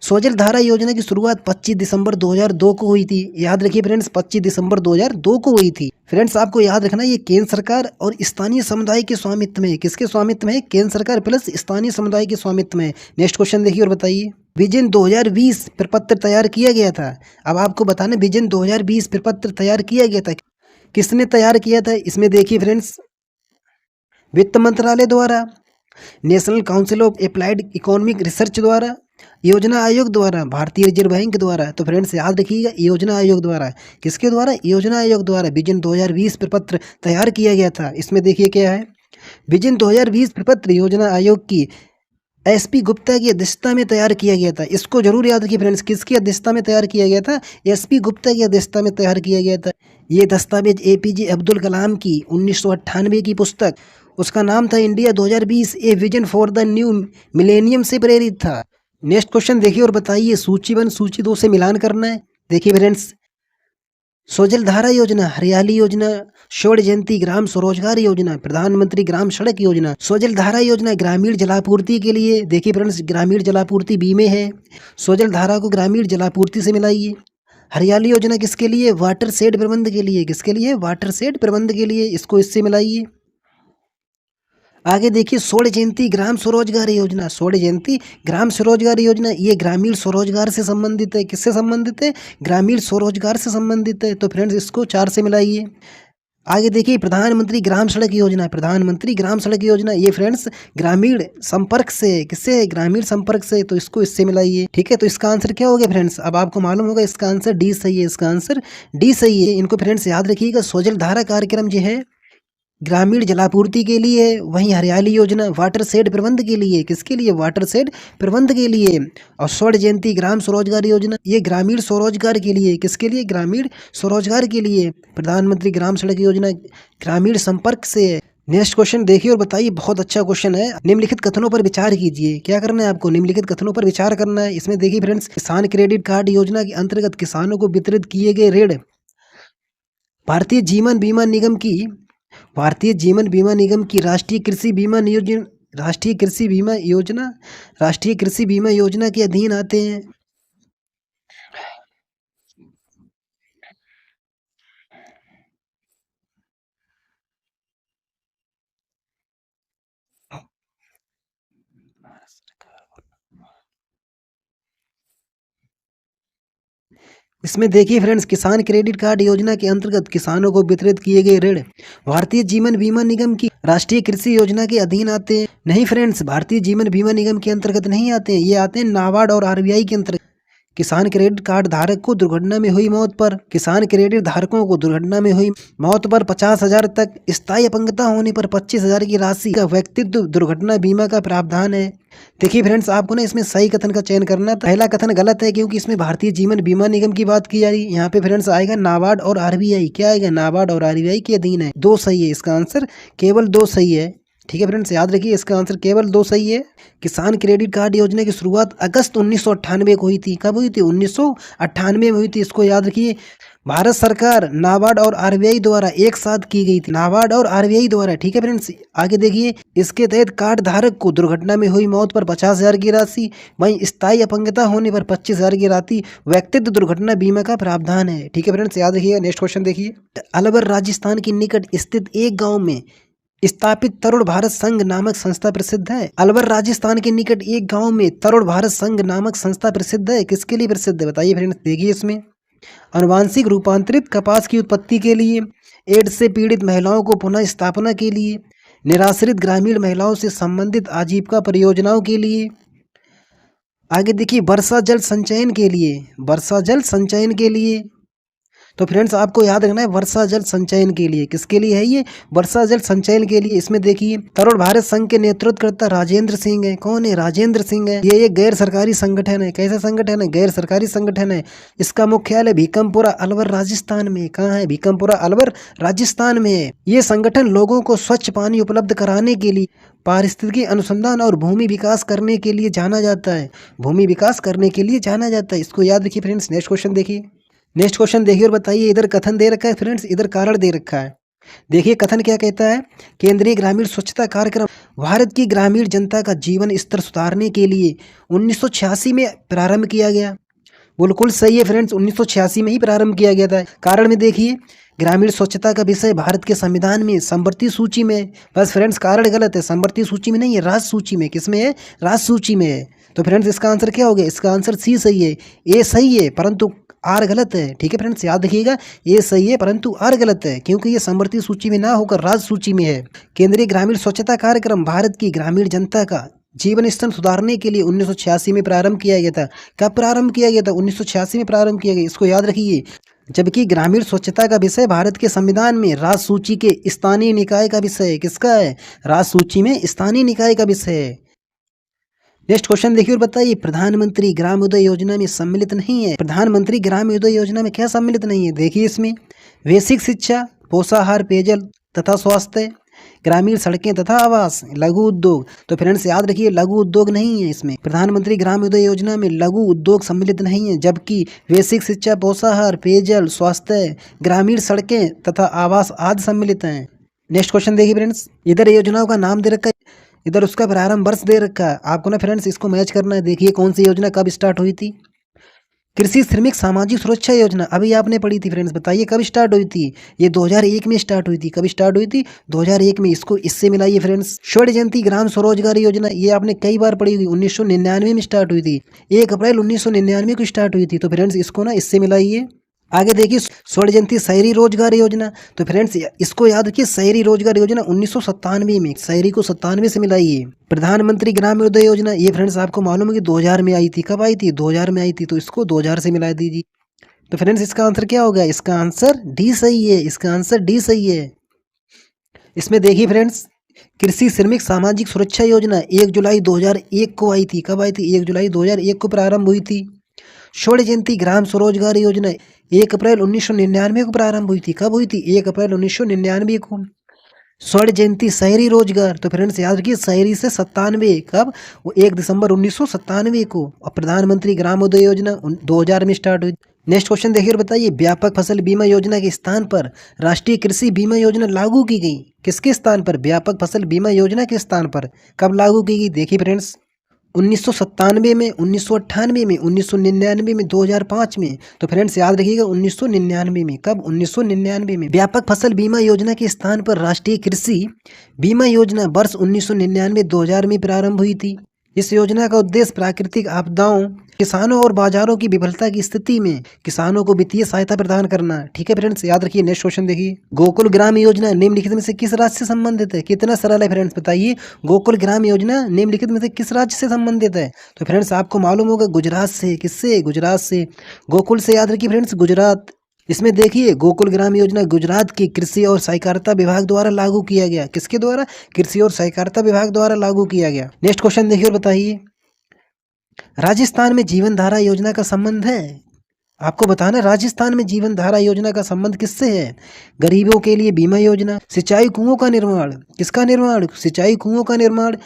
स्वजल धारा योजना की शुरुआत 25 दिसंबर 2002 को हुई थी। याद रखिए फ्रेंड्स, 25 दिसंबर 2002 को हुई थी। फ्रेंड्स आपको याद रखना ये केंद्र सरकार और स्थानीय समुदाय के स्वामित्व में है। किसके स्वामित्व में है? केंद्र सरकार प्लस स्थानीय समुदाय के स्वामित्व में। नेक्स्ट क्वेश्चन देखिए और बताइए। विजन 2020 प्रपत्र तैयार किया गया था। अब आपको बताना विजन 2020 प्रपत्र तैयार किया गया था, किसने तैयार किया था? इसमें देखिए फ्रेंड्स, वित्त मंत्रालय द्वारा, national council of applied economic research द्वारा, योजना आयोग द्वारा, भारतीय रिजर्व बैंक द्वारा। तो फ्रेंड्स याद रखिएगा योजना आयोग द्वारा। किसके द्वारा? योजना आयोग द्वारा विजन 2020 प्रपत्र तैयार किया गया था। इसमें देखिए क्या है, विजन 2020 प्रपत्र योजना आयोग की एसपी गुप्ता की अध्यक्षता में तैयार किया गया था। इसको जरूर याद रखिए फ्रेंड्स, किसकी अध्यक्षता में तैयार किया गया था? एसपी गुप्ता की अध्यक्षता में तैयार किया गया था। ये दस्तावेज एपीजे अब्दुल कलाम की 1998 की पुस्तक, उसका नाम था India 2020 a vision for the new millennium से प्रेरित था। नेक्स्ट क्वेश्चन देखिए और बताइए। सूची 1 सूची 2 से मिलान करना है। देखिए फ्रेंड्स, सोजल धारा योजना, हरियाली योजना, स्वर्ण जयंती ग्राम स्वरोजगार योजना, प्रधानमंत्री ग्राम सड़क योजना। सोजल धारा योजना ग्रामीण जलापूर्ति के लिए, देखिए फ्रेंड्स ग्रामीण जलापूर्ति बी में है। सोजल धारा को ग्रामीण जलापूर्ति से मिलाइए। हरियाली योजना किसके लिए? वाटर शेड प्रबंध के लिए। किसके लिए? वाटर शेड प्रबंध के लिए, इसको इससे मिलाइए। आगे देखिए स्वर्ण जयंती ग्राम स्वरोजगार योजना। स्वर्ण जयंती ग्राम स्वरोजगार योजना ये ग्रामीण स्वरोजगार से संबंधित है। किससे संबंधित है? ग्रामीण स्वरोजगार से संबंधित है। तो फ्रेंड्स इसको 4 से मिलाइए। आगे देखिए प्रधानमंत्री ग्राम सड़क योजना। प्रधानमंत्री ग्राम सड़क योजना ये फ्रेंड्स ग्रामीण संपर्क से है। किससे है? ग्रामीण संपर्क से। तो इसको इससे मिलाइए। ठीक है, तो इसका आंसर क्या हो गया फ्रेंड्स? अब आपको मालूम होगा इसका आंसर डी सही है। इसका आंसर डी सही है। इनको फ्रेंड्स याद रखिएगा। सोजल धारा कार्यक्रम जो है ग्रामीण जलापूर्ति के लिए है, वहीं हरियाली योजना वाटर शेड प्रबंध के लिए। किसके लिए? वाटर शेड प्रबंध के लिए। और स्वर्ण जयंती ग्राम स्वरोजगार योजना ये ग्रामीण स्वरोजगार के लिए। किसके लिए? ग्रामीण स्वरोजगार के लिए। प्रधानमंत्री ग्राम सड़क योजना ग्रामीण संपर्क से है। नेक्स्ट क्वेश्चन देखिए और बताइए, बहुत अच्छा क्वेश्चन है। निम्नलिखित कथनों पर विचार कीजिए। क्या करना है आपको? निम्नलिखित कथनों पर विचार करना है। इसमें देखिए फ्रेंड्स, किसान क्रेडिट कार्ड योजना के अंतर्गत किसानों को वितरित किए गए ऋण भारतीय जीवन बीमा निगम की भारतीय जीवन बीमा निगम की राष्ट्रीय कृषि बीमा नियोजन राष्ट्रीय कृषि बीमा योजना राष्ट्रीय कृषि बीमा योजना के अधीन आते हैं। इसमें देखिए फ्रेंड्स, किसान क्रेडिट कार्ड योजना के अंतर्गत किसानों को वितरित किए गए ऋण भारतीय जीवन बीमा निगम की राष्ट्रीय कृषि योजना के अधीन आते हैं। नहीं फ्रेंड्स, भारतीय जीवन बीमा निगम के अंतर्गत नहीं आते हैं। ये आते हैं नाबार्ड और आरबीआई के अंतर्गत। किसान क्रेडिट कार्ड धारक को दुर्घटना में हुई मौत पर किसान क्रेडिट धारकों को दुर्घटना में हुई मौत पर 50,000 तक, स्थायी अपंगता होने पर 25,000 की राशि का व्यक्तिगत दुर्घटना बीमा का प्रावधान है। देखिए फ्रेंड्स, आपको ना इसमें सही कथन का चयन करना है। पहला कथन गलत है क्योंकि इसमें भारतीय जीवन बीमा निगम की बात की जा रही है। यहाँ पे फ्रेंड्स आएगा नाबार्ड और आरबीआई। क्या आएगा? नाबार्ड और आरबीआई के अधीन है। 2 सही है। इसका आंसर केवल 2 सही है। ठीक है फ्रेंड्स, याद रखिए इसका आंसर केवल 2 सही है। किसान क्रेडिट कार्ड योजना की शुरुआत अगस्त 1998 को हुई थी। कब हुई थी? 1998 में हुई थी। इसको याद रखिए। भारत सरकार, नाबार्ड और आरबीआई द्वारा एक साथ की गई थी। नाबार्ड और आरबीआई द्वारा। ठीक है फ्रेंड्स, आगे देखिए। इसके तहत कार्ड धारक को दुर्घटना में हुई मौत पर 50,000 की राशि, वहीं स्थायी अपंगता होने पर 25,000 की राशि व्यक्तिगत दुर्घटना बीमा का प्रावधान है। ठीक है फ्रेंड्स, याद रखिएगा। नेक्स्ट क्वेश्चन देखिए। अलवर राजस्थान के निकट स्थित एक गाँव में स्थापित तरुण भारत संघ नामक संस्था प्रसिद्ध है। अलवर राजस्थान के निकट एक गांव में तरुण भारत संघ नामक संस्था प्रसिद्ध है। किसके लिए प्रसिद्ध है? बताइए फ्रेंड्स। देखिए इसमें अनुवांशिक रूपांतरित कपास की उत्पत्ति के लिए, एड्स से पीड़ित महिलाओं को पुनः स्थापना के लिए, निराश्रित ग्रामीण महिलाओं से संबंधित आजीविका परियोजनाओं के लिए। आगे देखिए वर्षा जल संचयन के लिए। वर्षा जल संचयन के लिए। तो फ्रेंड्स आपको याद रखना है वर्षा जल संचयन के लिए। किसके लिए है ये? वर्षा जल संचयन के लिए। इसमें देखिए तरुण भारत संघ के नेतृत्वकर्ता राजेंद्र सिंह है। कौन है? राजेंद्र सिंह है। ये एक गैर सरकारी संगठन है। कैसा संगठन है? गैर सरकारी संगठन है। इसका मुख्यालय भीकमपुरा अलवर राजस्थान में। कहाँ है? भीकमपुरा अलवर राजस्थान में है। ये संगठन लोगों को स्वच्छ पानी उपलब्ध कराने के लिए, पारिस्थितिकी अनुसंधान और भूमि विकास करने के लिए जाना जाता है। भूमि विकास करने के लिए जाना जाता है। इसको याद रखिए फ्रेंड्स। नेक्स्ट क्वेश्चन देखिए। नेक्स्ट क्वेश्चन देखिए और बताइए। इधर कथन दे रखा है फ्रेंड्स, इधर कारण दे रखा है। देखिए कथन क्या कहता है। केंद्रीय ग्रामीण स्वच्छता कार्यक्रम भारत की ग्रामीण जनता का जीवन स्तर सुधारने के लिए 1986 में प्रारंभ किया गया। बिल्कुल सही है फ्रेंड्स, 1986 में ही प्रारंभ किया गया था। कारण में देखिए ग्रामीण स्वच्छता का विषय भारत के संविधान में संवर्ती सूची में। बस फ्रेंड्स कारण गलत है, संवर्ती सूची में नहीं है, राज सूची में। किसमें है? राज सूची में है। तो फ्रेंड्स इसका आंसर क्या हो गया? इसका आंसर सी सही है। ए सही है परंतु आर गलत है। ठीक है फ्रेंड्स, याद रखिएगा। ये सही है परंतु आर गलत है क्योंकि ये समवर्ती सूची में ना होकर राज सूची में है। केंद्रीय ग्रामीण स्वच्छता कार्यक्रम भारत की ग्रामीण जनता का जीवन स्तर सुधारने के लिए 1986 में प्रारंभ किया गया था। कब प्रारंभ किया गया था? 1986 में प्रारंभ किया गया। इसको याद रखिए। जबकि ग्रामीण स्वच्छता का विषय भारत के संविधान में राज सूची के स्थानीय निकाय का विषय है। किसका है? राज सूची में स्थानीय निकाय का विषय है। नेक्स्ट क्वेश्चन देखिए और बताइए। प्रधानमंत्री ग्रामोदय योजना में सम्मिलित नहीं है। प्रधानमंत्री ग्रामोदय योजना में क्या सम्मिलित नहीं है? देखिए इसमें बेसिक शिक्षा, पोषाहार, पेयजल तथा स्वास्थ्य, ग्रामीण सड़कें तथा आवास, लघु उद्योग। तो फ्रेंड्स याद रखिए लघु उद्योग नहीं है इसमें, प्रधानमंत्री ग्रामोदय योजना में लघु उद्योग सम्मिलित नहीं है, जबकि बेसिक शिक्षा, पोषाहार, पेयजल, स्वास्थ्य, ग्रामीण सड़कें तथा आवास आदि सम्मिलित हैं। नेक्स्ट क्वेश्चन देखिए फ्रेंड्स, इधर योजनाओं का नाम दे रखा है, इधर उसका प्रारंभ वर्ष दे रखा है। आपको ना फ्रेंड्स इसको मैच करना है। देखिए कौन सी योजना कब स्टार्ट हुई थी। कृषि श्रमिक सामाजिक सुरक्षा योजना अभी आपने पढ़ी थी फ्रेंड्स, बताइए कब स्टार्ट हुई थी। ये 2001 में स्टार्ट हुई थी। कब स्टार्ट हुई थी? 2001 में। इसको इससे मिलाइए फ्रेंड्स। स्वर्ण जयंती ग्राम स्वरोजगार योजना, ये आपने कई बार पढ़ी हुई, 1999 में स्टार्ट हुई थी। 1 अप्रैल 1999 को स्टार्ट हुई थी। तो फ्रेंड्स इसको ना इससे मिलाइए। आगे देखिए स्वर्ण जयंती शहरी रोजगार योजना, तो फ्रेंड्स इसको याद रखिए, शहरी रोजगार योजना 1997 में, शहरी को 97 से मिलाइए। प्रधानमंत्री ग्रामोदय योजना, ये फ्रेंड्स आपको मालूम है कि 2000 में आई थी। कब आई थी? 2000 में आई थी। तो इसको 2000 से मिला दीजिए। तो फ्रेंड्स इसका आंसर क्या होगा? इसका आंसर डी सही है। इसका आंसर डी सही है। इसमें देखिए फ्रेंड्स, कृषि श्रमिक सामाजिक सुरक्षा योजना 1 जुलाई 2001 को आई थी। कब आई थी? 1 जुलाई 2001 को प्रारंभ हुई थी। स्वर्ण जयंती ग्राम स्वरोजगार योजना 1 अप्रैल 1999 को प्रारंभ हुई थी। कब हुई थी? 1 अप्रैल 1999 को। स्वर्ण जयंती शहरी रोजगार, तो फ्रेंड्स याद रखिए शहरी से 97, कब? वो 1 दिसंबर 1997 को। और प्रधानमंत्री ग्रामोदय योजना 2000 में स्टार्ट हुई। नेक्स्ट क्वेश्चन देखिए और बताइए, व्यापक फसल बीमा योजना के स्थान पर राष्ट्रीय कृषि बीमा योजना लागू की गई। किसके स्थान पर? व्यापक फसल बीमा योजना के स्थान पर। कब लागू की गई? देखिए फ्रेंड्स 1997 में, 1998 में, 1999 में, 2005 में। तो फ्रेंड्स याद रखिएगा 1999 में। कब? 1999 में। व्यापक फसल बीमा योजना के स्थान पर राष्ट्रीय कृषि बीमा योजना वर्ष 1999-2000 में प्रारंभ हुई थी। इस योजना का उद्देश्य प्राकृतिक आपदाओं, किसानों और बाजारों की विफलता की स्थिति में किसानों को वित्तीय सहायता प्रदान करना। ठीक है फ्रेंड्स, याद रखिए। नेक्स्ट क्वेश्चन देखिए, गोकुल ग्राम योजना निम्नलिखित में से किस राज्य से संबंधित है? कितना सरल है फ्रेंड्स, बताइए। गोकुल ग्राम योजना निम्नलिखित में से किस राज्य से संबंधित है? तो फ्रेंड्स आपको मालूम होगा गुजरात से। किससे? गुजरात से। गोकुल से याद रखिए फ्रेंड्स, गुजरात। इसमें देखिए गोकुल ग्राम योजना गुजरात की कृषि और सहकारिता विभाग द्वारा लागू किया गया। किसके द्वारा? कृषि और सहकारिता विभाग द्वारा लागू किया गया। नेक्स्ट क्वेश्चन देखिए और बताइए, राजस्थान में जीवन धारा योजना का संबंध है। आपको बताना राजस्थान में जीवन धारा योजना का संबंध किससे है? गरीबों के लिए बीमा योजना, सिंचाई कुओं का निर्माण। किसका निर्माण? सिंचाई कुओं का निर्माण,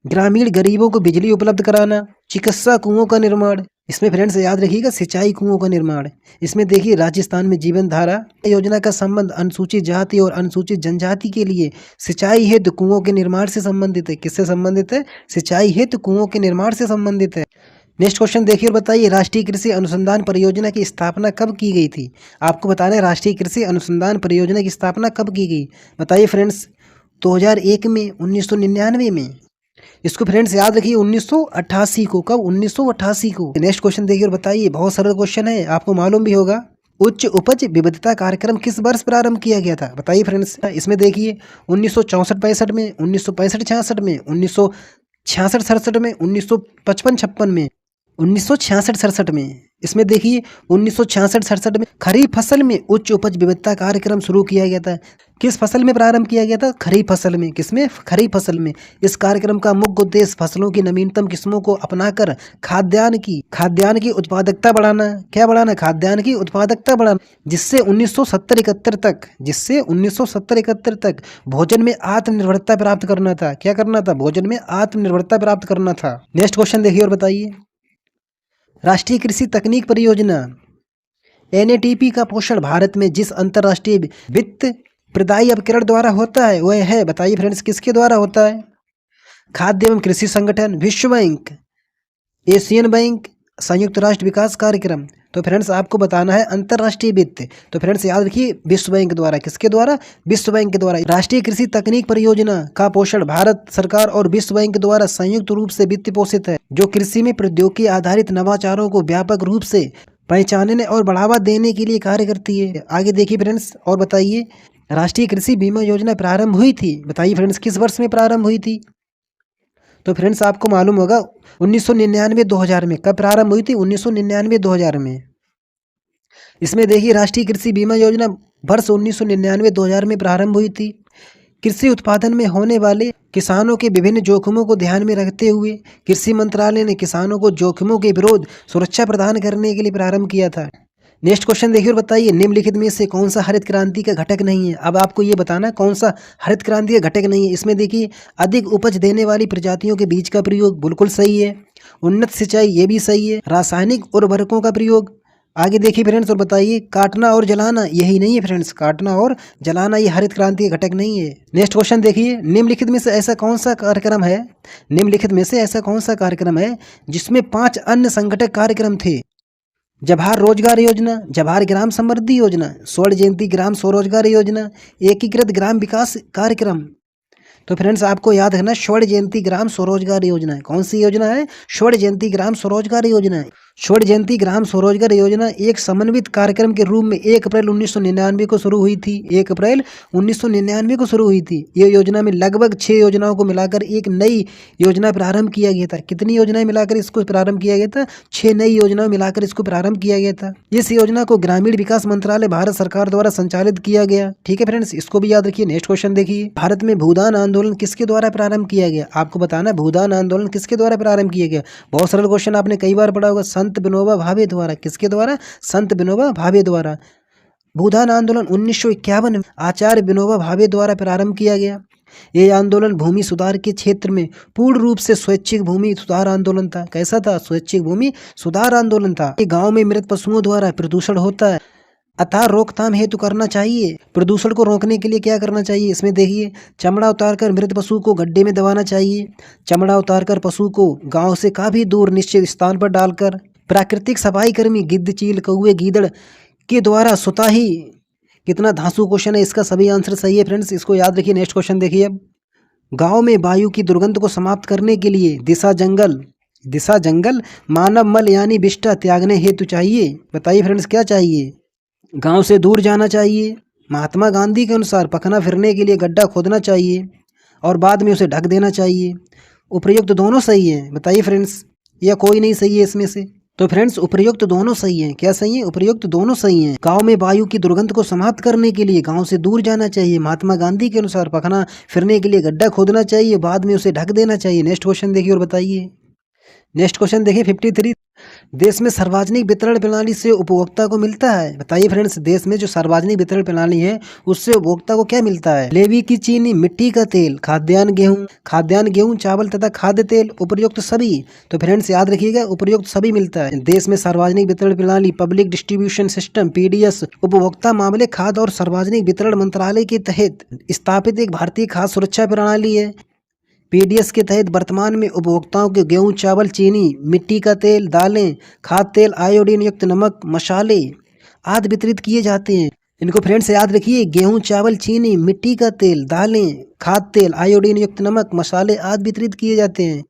ग्रामीण गरीबों को बिजली उपलब्ध कराना, चिकित्सा कुओं का निर्माण। इसमें फ्रेंड्स याद रखिएगा सिंचाई कुओं का निर्माण। इसमें देखिए राजस्थान में जीवन धारा योजना का संबंध अनुसूचित जाति और अनुसूचित जनजाति के लिए सिंचाई हेतु कुओं के निर्माण से संबंधित है। किससे संबंधित है? सिंचाई हेतु कुओं के निर्माण से संबंधित है। नेक्स्ट क्वेश्चन देखिए और बताइए, राष्ट्रीय कृषि अनुसंधान परियोजना की स्थापना कब की गई थी? आपको बताना है राष्ट्रीय कृषि अनुसंधान परियोजना की स्थापना कब की गई, बताइए फ्रेंड्स। 2001 में, 1999 में। इसको फ्रेंड्स याद रखिए 1988 को। कब? 1988 को। नेक्स्ट क्वेश्चन देखिए और बताइए, बहुत सरल क्वेश्चन है, आपको मालूम भी होगा। उच्च उपज विविधता कार्यक्रम किस वर्ष प्रारंभ किया गया था? बताइए फ्रेंड्स। इसमें देखिए 1964-65 में, 1965-66 में, 1966-67 में, 1955-56 में, 1966-67 में। इसमें देखिए 1966-67 में खरीफ फसल में उच्च उपज विविधता कार्यक्रम शुरू किया गया था। किस फसल में प्रारंभ किया गया था? खरीफ फसल में। किसमें? खरीफ फसल में। इस कार्यक्रम का मुख्य उद्देश्य फसलों की नवीनतम किस्मों को अपनाकर खाद्यान्न की उत्पादकता बढ़ाना। क्या बढ़ाना? खाद्यान्न की उत्पादकता बढ़ाना, जिससे 1970-71 तक भोजन में आत्मनिर्भरता प्राप्त करना था। क्या करना था? भोजन में आत्मनिर्भरता प्राप्त करना था। नेक्स्ट क्वेश्चन देखिए और बताइए, राष्ट्रीय कृषि तकनीक परियोजना NATP का पोषण भारत में जिस अंतर्राष्ट्रीय वित्त प्रदायी उपकरण द्वारा होता है वह है, बताइए फ्रेंड्स, किसके द्वारा होता है? खाद्य एवं कृषि संगठन, विश्व बैंक, एशियन बैंक, संयुक्त राष्ट्र विकास कार्यक्रम। तो फ्रेंड्स आपको बताना है अंतर्राष्ट्रीय वित्त। तो फ्रेंड्स याद रखिए विश्व बैंक द्वारा। किसके द्वारा? विश्व बैंक के द्वारा। राष्ट्रीय कृषि तकनीक परियोजना का पोषण भारत सरकार और विश्व बैंक द्वारा संयुक्त रूप से वित्त पोषित है, जो कृषि में प्रौद्योगिकी आधारित नवाचारों को व्यापक रूप से पहचानने और बढ़ावा देने के लिए कार्य करती है। आगे देखिए फ्रेंड्स और बताइए, राष्ट्रीय कृषि बीमा योजना प्रारंभ हुई थी, बताइए फ्रेंड्स किस वर्ष में प्रारंभ हुई थी? तो फ्रेंड्स आपको मालूम होगा 1999-2000 में। कब प्रारंभ हुई थी? 1999-2000 में। इसमें देखिए राष्ट्रीय कृषि बीमा योजना वर्ष 1999-2000 में प्रारंभ हुई थी। कृषि उत्पादन में होने वाले किसानों के विभिन्न जोखिमों को ध्यान में रखते हुए कृषि मंत्रालय ने किसानों को जोखिमों के विरुद्ध सुरक्षा प्रदान करने के लिए प्रारंभ किया था। नेक्स्ट क्वेश्चन देखिए और बताइए निम्नलिखित में से कौन सा हरित क्रांति का घटक नहीं है। अब आपको ये बताना है कौन सा हरित क्रांति का घटक नहीं है। इसमें देखिए अधिक उपज देने वाली प्रजातियों के बीज का प्रयोग, बिल्कुल सही है। उन्नत सिंचाई, ये भी सही है। रासायनिक उर्वरकों का प्रयोग। आगे देखिए फ्रेंड्स और बताइए काटना और जलाना, यही नहीं है फ्रेंड्स, काटना और जलाना ये हरित क्रांति का घटक नहीं है। नेक्स्ट क्वेश्चन देखिए निम्नलिखित में से ऐसा कौन सा कार्यक्रम है, निम्नलिखित में से ऐसा कौन सा कार्यक्रम है जिसमें 5 अन्य संगठक कार्यक्रम थे। जवाहर रोजगार योजना, जवाहर ग्राम समृद्धि योजना, स्वर्ण जयंती ग्राम स्वरोजगार योजना, एकीकृत ग्राम विकास कार्यक्रम। तो फ्रेंड्स आपको याद रखना स्वर्ण जयंती ग्राम स्वरोजगार योजना है। कौन सी योजना है? स्वर्ण जयंती ग्राम स्वरोजगार योजना है। स्वर्ण जयंती ग्राम स्वरोजगार योजना एक समन्वित कार्यक्रम के रूप में 1 अप्रैल 1999 को शुरू हुई थी। 1 अप्रैल 1999 को शुरू हुई थी। ये योजना में लगभग 6 योजनाओं को मिलाकर एक नई योजना प्रारंभ किया गया था। कितनी योजनाएं मिलाकर इसको प्रारंभ किया गया था? 6 नई योजनाएं मिलाकर इसको प्रारंभ किया गया था। इस योजना को ग्रामीण विकास मंत्रालय भारत सरकार द्वारा संचालित किया गया। ठीक है फ्रेंड्स, इसको भी याद रखिए। नेक्स्ट क्वेश्चन देखिए भारत में भूदान आंदोलन किसके द्वारा प्रारंभ किया गया? आपको बताना भूदान आंदोलन किसके द्वारा प्रारंभ किया गया। बहुत सरल क्वेश्चन, आपने कई बार पढ़ा होगा, संत विनोबा भावे द्वारा। किसके द्वारा? संत विनोबा भावे द्वारा। भूदान आंदोलन 1951 आचार्य विनोबा भावे द्वारा प्रारंभ किया गया। ये आंदोलन भूमि सुधार के क्षेत्र में पूर्ण रूप से स्वैच्छिक भूमि सुधार आंदोलन था। कैसा था? स्वैच्छिक भूमि सुधार आंदोलन था। गांव में मृत पशुओं द्वारा प्रदूषण होता है, अतः रोकथाम हेतु करना चाहिए। प्रदूषण को रोकने के लिए क्या करना चाहिए? इसमें देखिए चमड़ा उतारकर मृत पशु को गड्ढे में दबाना चाहिए। चमड़ा उतारकर पशु को गांव से काफी दूर निश्चित स्थान पर डालकर प्राकृतिक सफाई कर्मी गिद्ध, चील, कौवे, गीदड़ के द्वारा स्वतः ही। कितना धांसू क्वेश्चन है, इसका सभी आंसर सही है फ्रेंड्स, इसको याद रखिए। नेक्स्ट क्वेश्चन देखिए अब गांव में वायु की दुर्गंध को समाप्त करने के लिए दिशा जंगल मानव मल यानी विष्ठा त्यागने हेतु चाहिए। बताइए फ्रेंड्स क्या चाहिए? गांव से दूर जाना चाहिए। महात्मा गांधी के अनुसार पखना फिरने के लिए गड्ढा खोदना चाहिए और बाद में उसे ढक देना चाहिए। उपयुक्त दोनों सही है। बताइए फ्रेंड्स, या कोई नहीं सही है इसमें से? तो फ्रेंड्स उपयुक्त दोनों सही हैं। क्या सही है? उपयुक्त दोनों सही हैं। गांव में वायु की दुर्गंध को समाप्त करने के लिए गांव से दूर जाना चाहिए। महात्मा गांधी के अनुसार पखना फिरने के लिए गड्ढा खोदना चाहिए, बाद में उसे ढक देना चाहिए। नेक्स्ट क्वेश्चन देखिए और बताइए। नेक्स्ट क्वेश्चन देखिए 53 देश में सार्वजनिक वितरण प्रणाली से उपभोक्ता को मिलता है। बताइए फ्रेंड्स, देश में जो सार्वजनिक वितरण प्रणाली है उससे उपभोक्ता को क्या मिलता है? लेवी की चीनी, मिट्टी का तेल, खाद्यान्न गेहूं, चावल तथा खाद्य तेल, उपयुक्त सभी। तो फ्रेंड्स याद रखिएगा उपयुक्त सभी मिलता है। देश में सार्वजनिक वितरण प्रणाली पब्लिक डिस्ट्रीब्यूशन सिस्टम PDS उपभोक्ता मामले खाद्य और सार्वजनिक वितरण मंत्रालय के तहत स्थापित एक भारतीय खाद्य सुरक्षा प्रणाली है। PDS के तहत वर्तमान में उपभोक्ताओं के गेहूं, चावल, चीनी, मिट्टी का तेल, दालें, खाद्य तेल, आयोडीन युक्त नमक, मसाले आदि वितरित किए जाते हैं। इनको फ्रेंड्स याद रखिए, गेहूं, चावल, चीनी, मिट्टी का तेल, दालें, खाद्य तेल, आयोडीन युक्त नमक, मसाले आदि वितरित किए जाते हैं।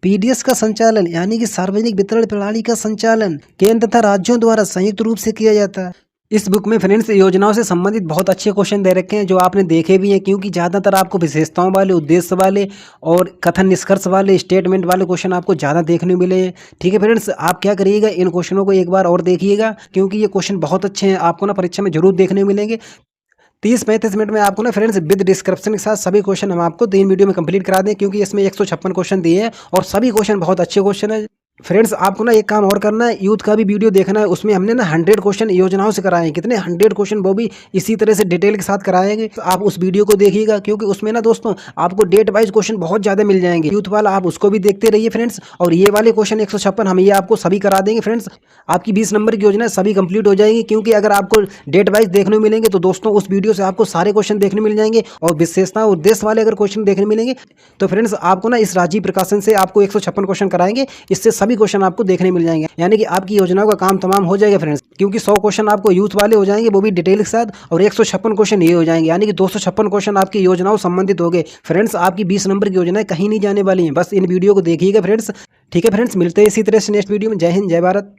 PDS का संचालन यानी कि सार्वजनिक वितरण प्रणाली का संचालन केंद्र तथा राज्यों द्वारा संयुक्त रूप से किया जाता है। इस बुक में फ्रेंड्स योजनाओं से संबंधित बहुत अच्छे क्वेश्चन दे रखे हैं जो आपने देखे भी हैं, क्योंकि ज़्यादातर आपको विशेषताओं वाले, उद्देश्य वाले और कथन निष्कर्ष वाले, स्टेटमेंट वाले क्वेश्चन आपको ज़्यादा देखने मिले हैं। ठीक है फ्रेंड्स, आप क्या करिएगा, इन क्वेश्चनों को एक बार और देखिएगा, क्योंकि ये क्वेश्चन बहुत अच्छे हैं, आपको ना परीक्षा में जरूर देखने मिलेंगे। 30-35 मिनट में आपको ना फ्रेंड्स विद डिस्क्रिप्शन के साथ सभी क्वेश्चन हम आपको 3 वीडियो में कंप्लीट करा दें, क्योंकि इसमें 156 क्वेश्चन दिए हैं और सभी क्वेश्चन बहुत अच्छे क्वेश्चन है। फ्रेंड्स आपको ना एक काम और करना है, यूथ का भी वीडियो देखना है। उसमें हमने ना 100 क्वेश्चन योजनाओं से कराए हैं। कितने? 100 क्वेश्चन, वो भी इसी तरह से डिटेल के साथ कराएंगे। तो आप उस वीडियो को देखिएगा, क्योंकि उसमें ना दोस्तों आपको डेट वाइज क्वेश्चन बहुत ज़्यादा मिल जाएंगे। यूथ वाला आप उसको भी देखते रहिए फ्रेंड्स, और ये वाले क्वेश्चन 156 हम ये आपको सभी करा देंगे फ्रेंड्स। आपकी 20 नंबर की योजना सभी कंप्लीट हो जाएगी, क्योंकि अगर आपको डेट वाइज देखने को मिलेंगे तो दोस्तों उस वीडियो से आपको सारे क्वेश्चन देखने मिल जाएंगे, और विशेषता उद्देश्य वाले अगर क्वेश्चन देखने मिलेंगे तो फ्रेंड्स आपको ना इस राजीव प्रकाशन से आपको 156 क्वेश्चन कराएंगे। इससे सभी क्वेश्चन आपको देखने मिल जाएंगे, यानी कि आपकी योजनाओं का काम तमाम हो जाएगा फ्रेंड्स, क्योंकि 100 क्वेश्चन आपको यूथ वाले हो जाएंगे, वो भी डिटेल के साथ, और 156 क्वेश्चन ये हो जाएंगे, यानी कि 256 क्वेश्चन आपकी योजनाओं संबंधित हो गए फ्रेंड्स। आपकी 20 नंबर की योजनाएं कहीं नहीं जाने वाली हैं, बस इन वीडियो को देखिएगा फ्रेंड्स। ठीक है फ्रेंड्स, मिलते हैं इसी तरह से नेक्स्ट वीडियो में। जय हिंद, जय भारत।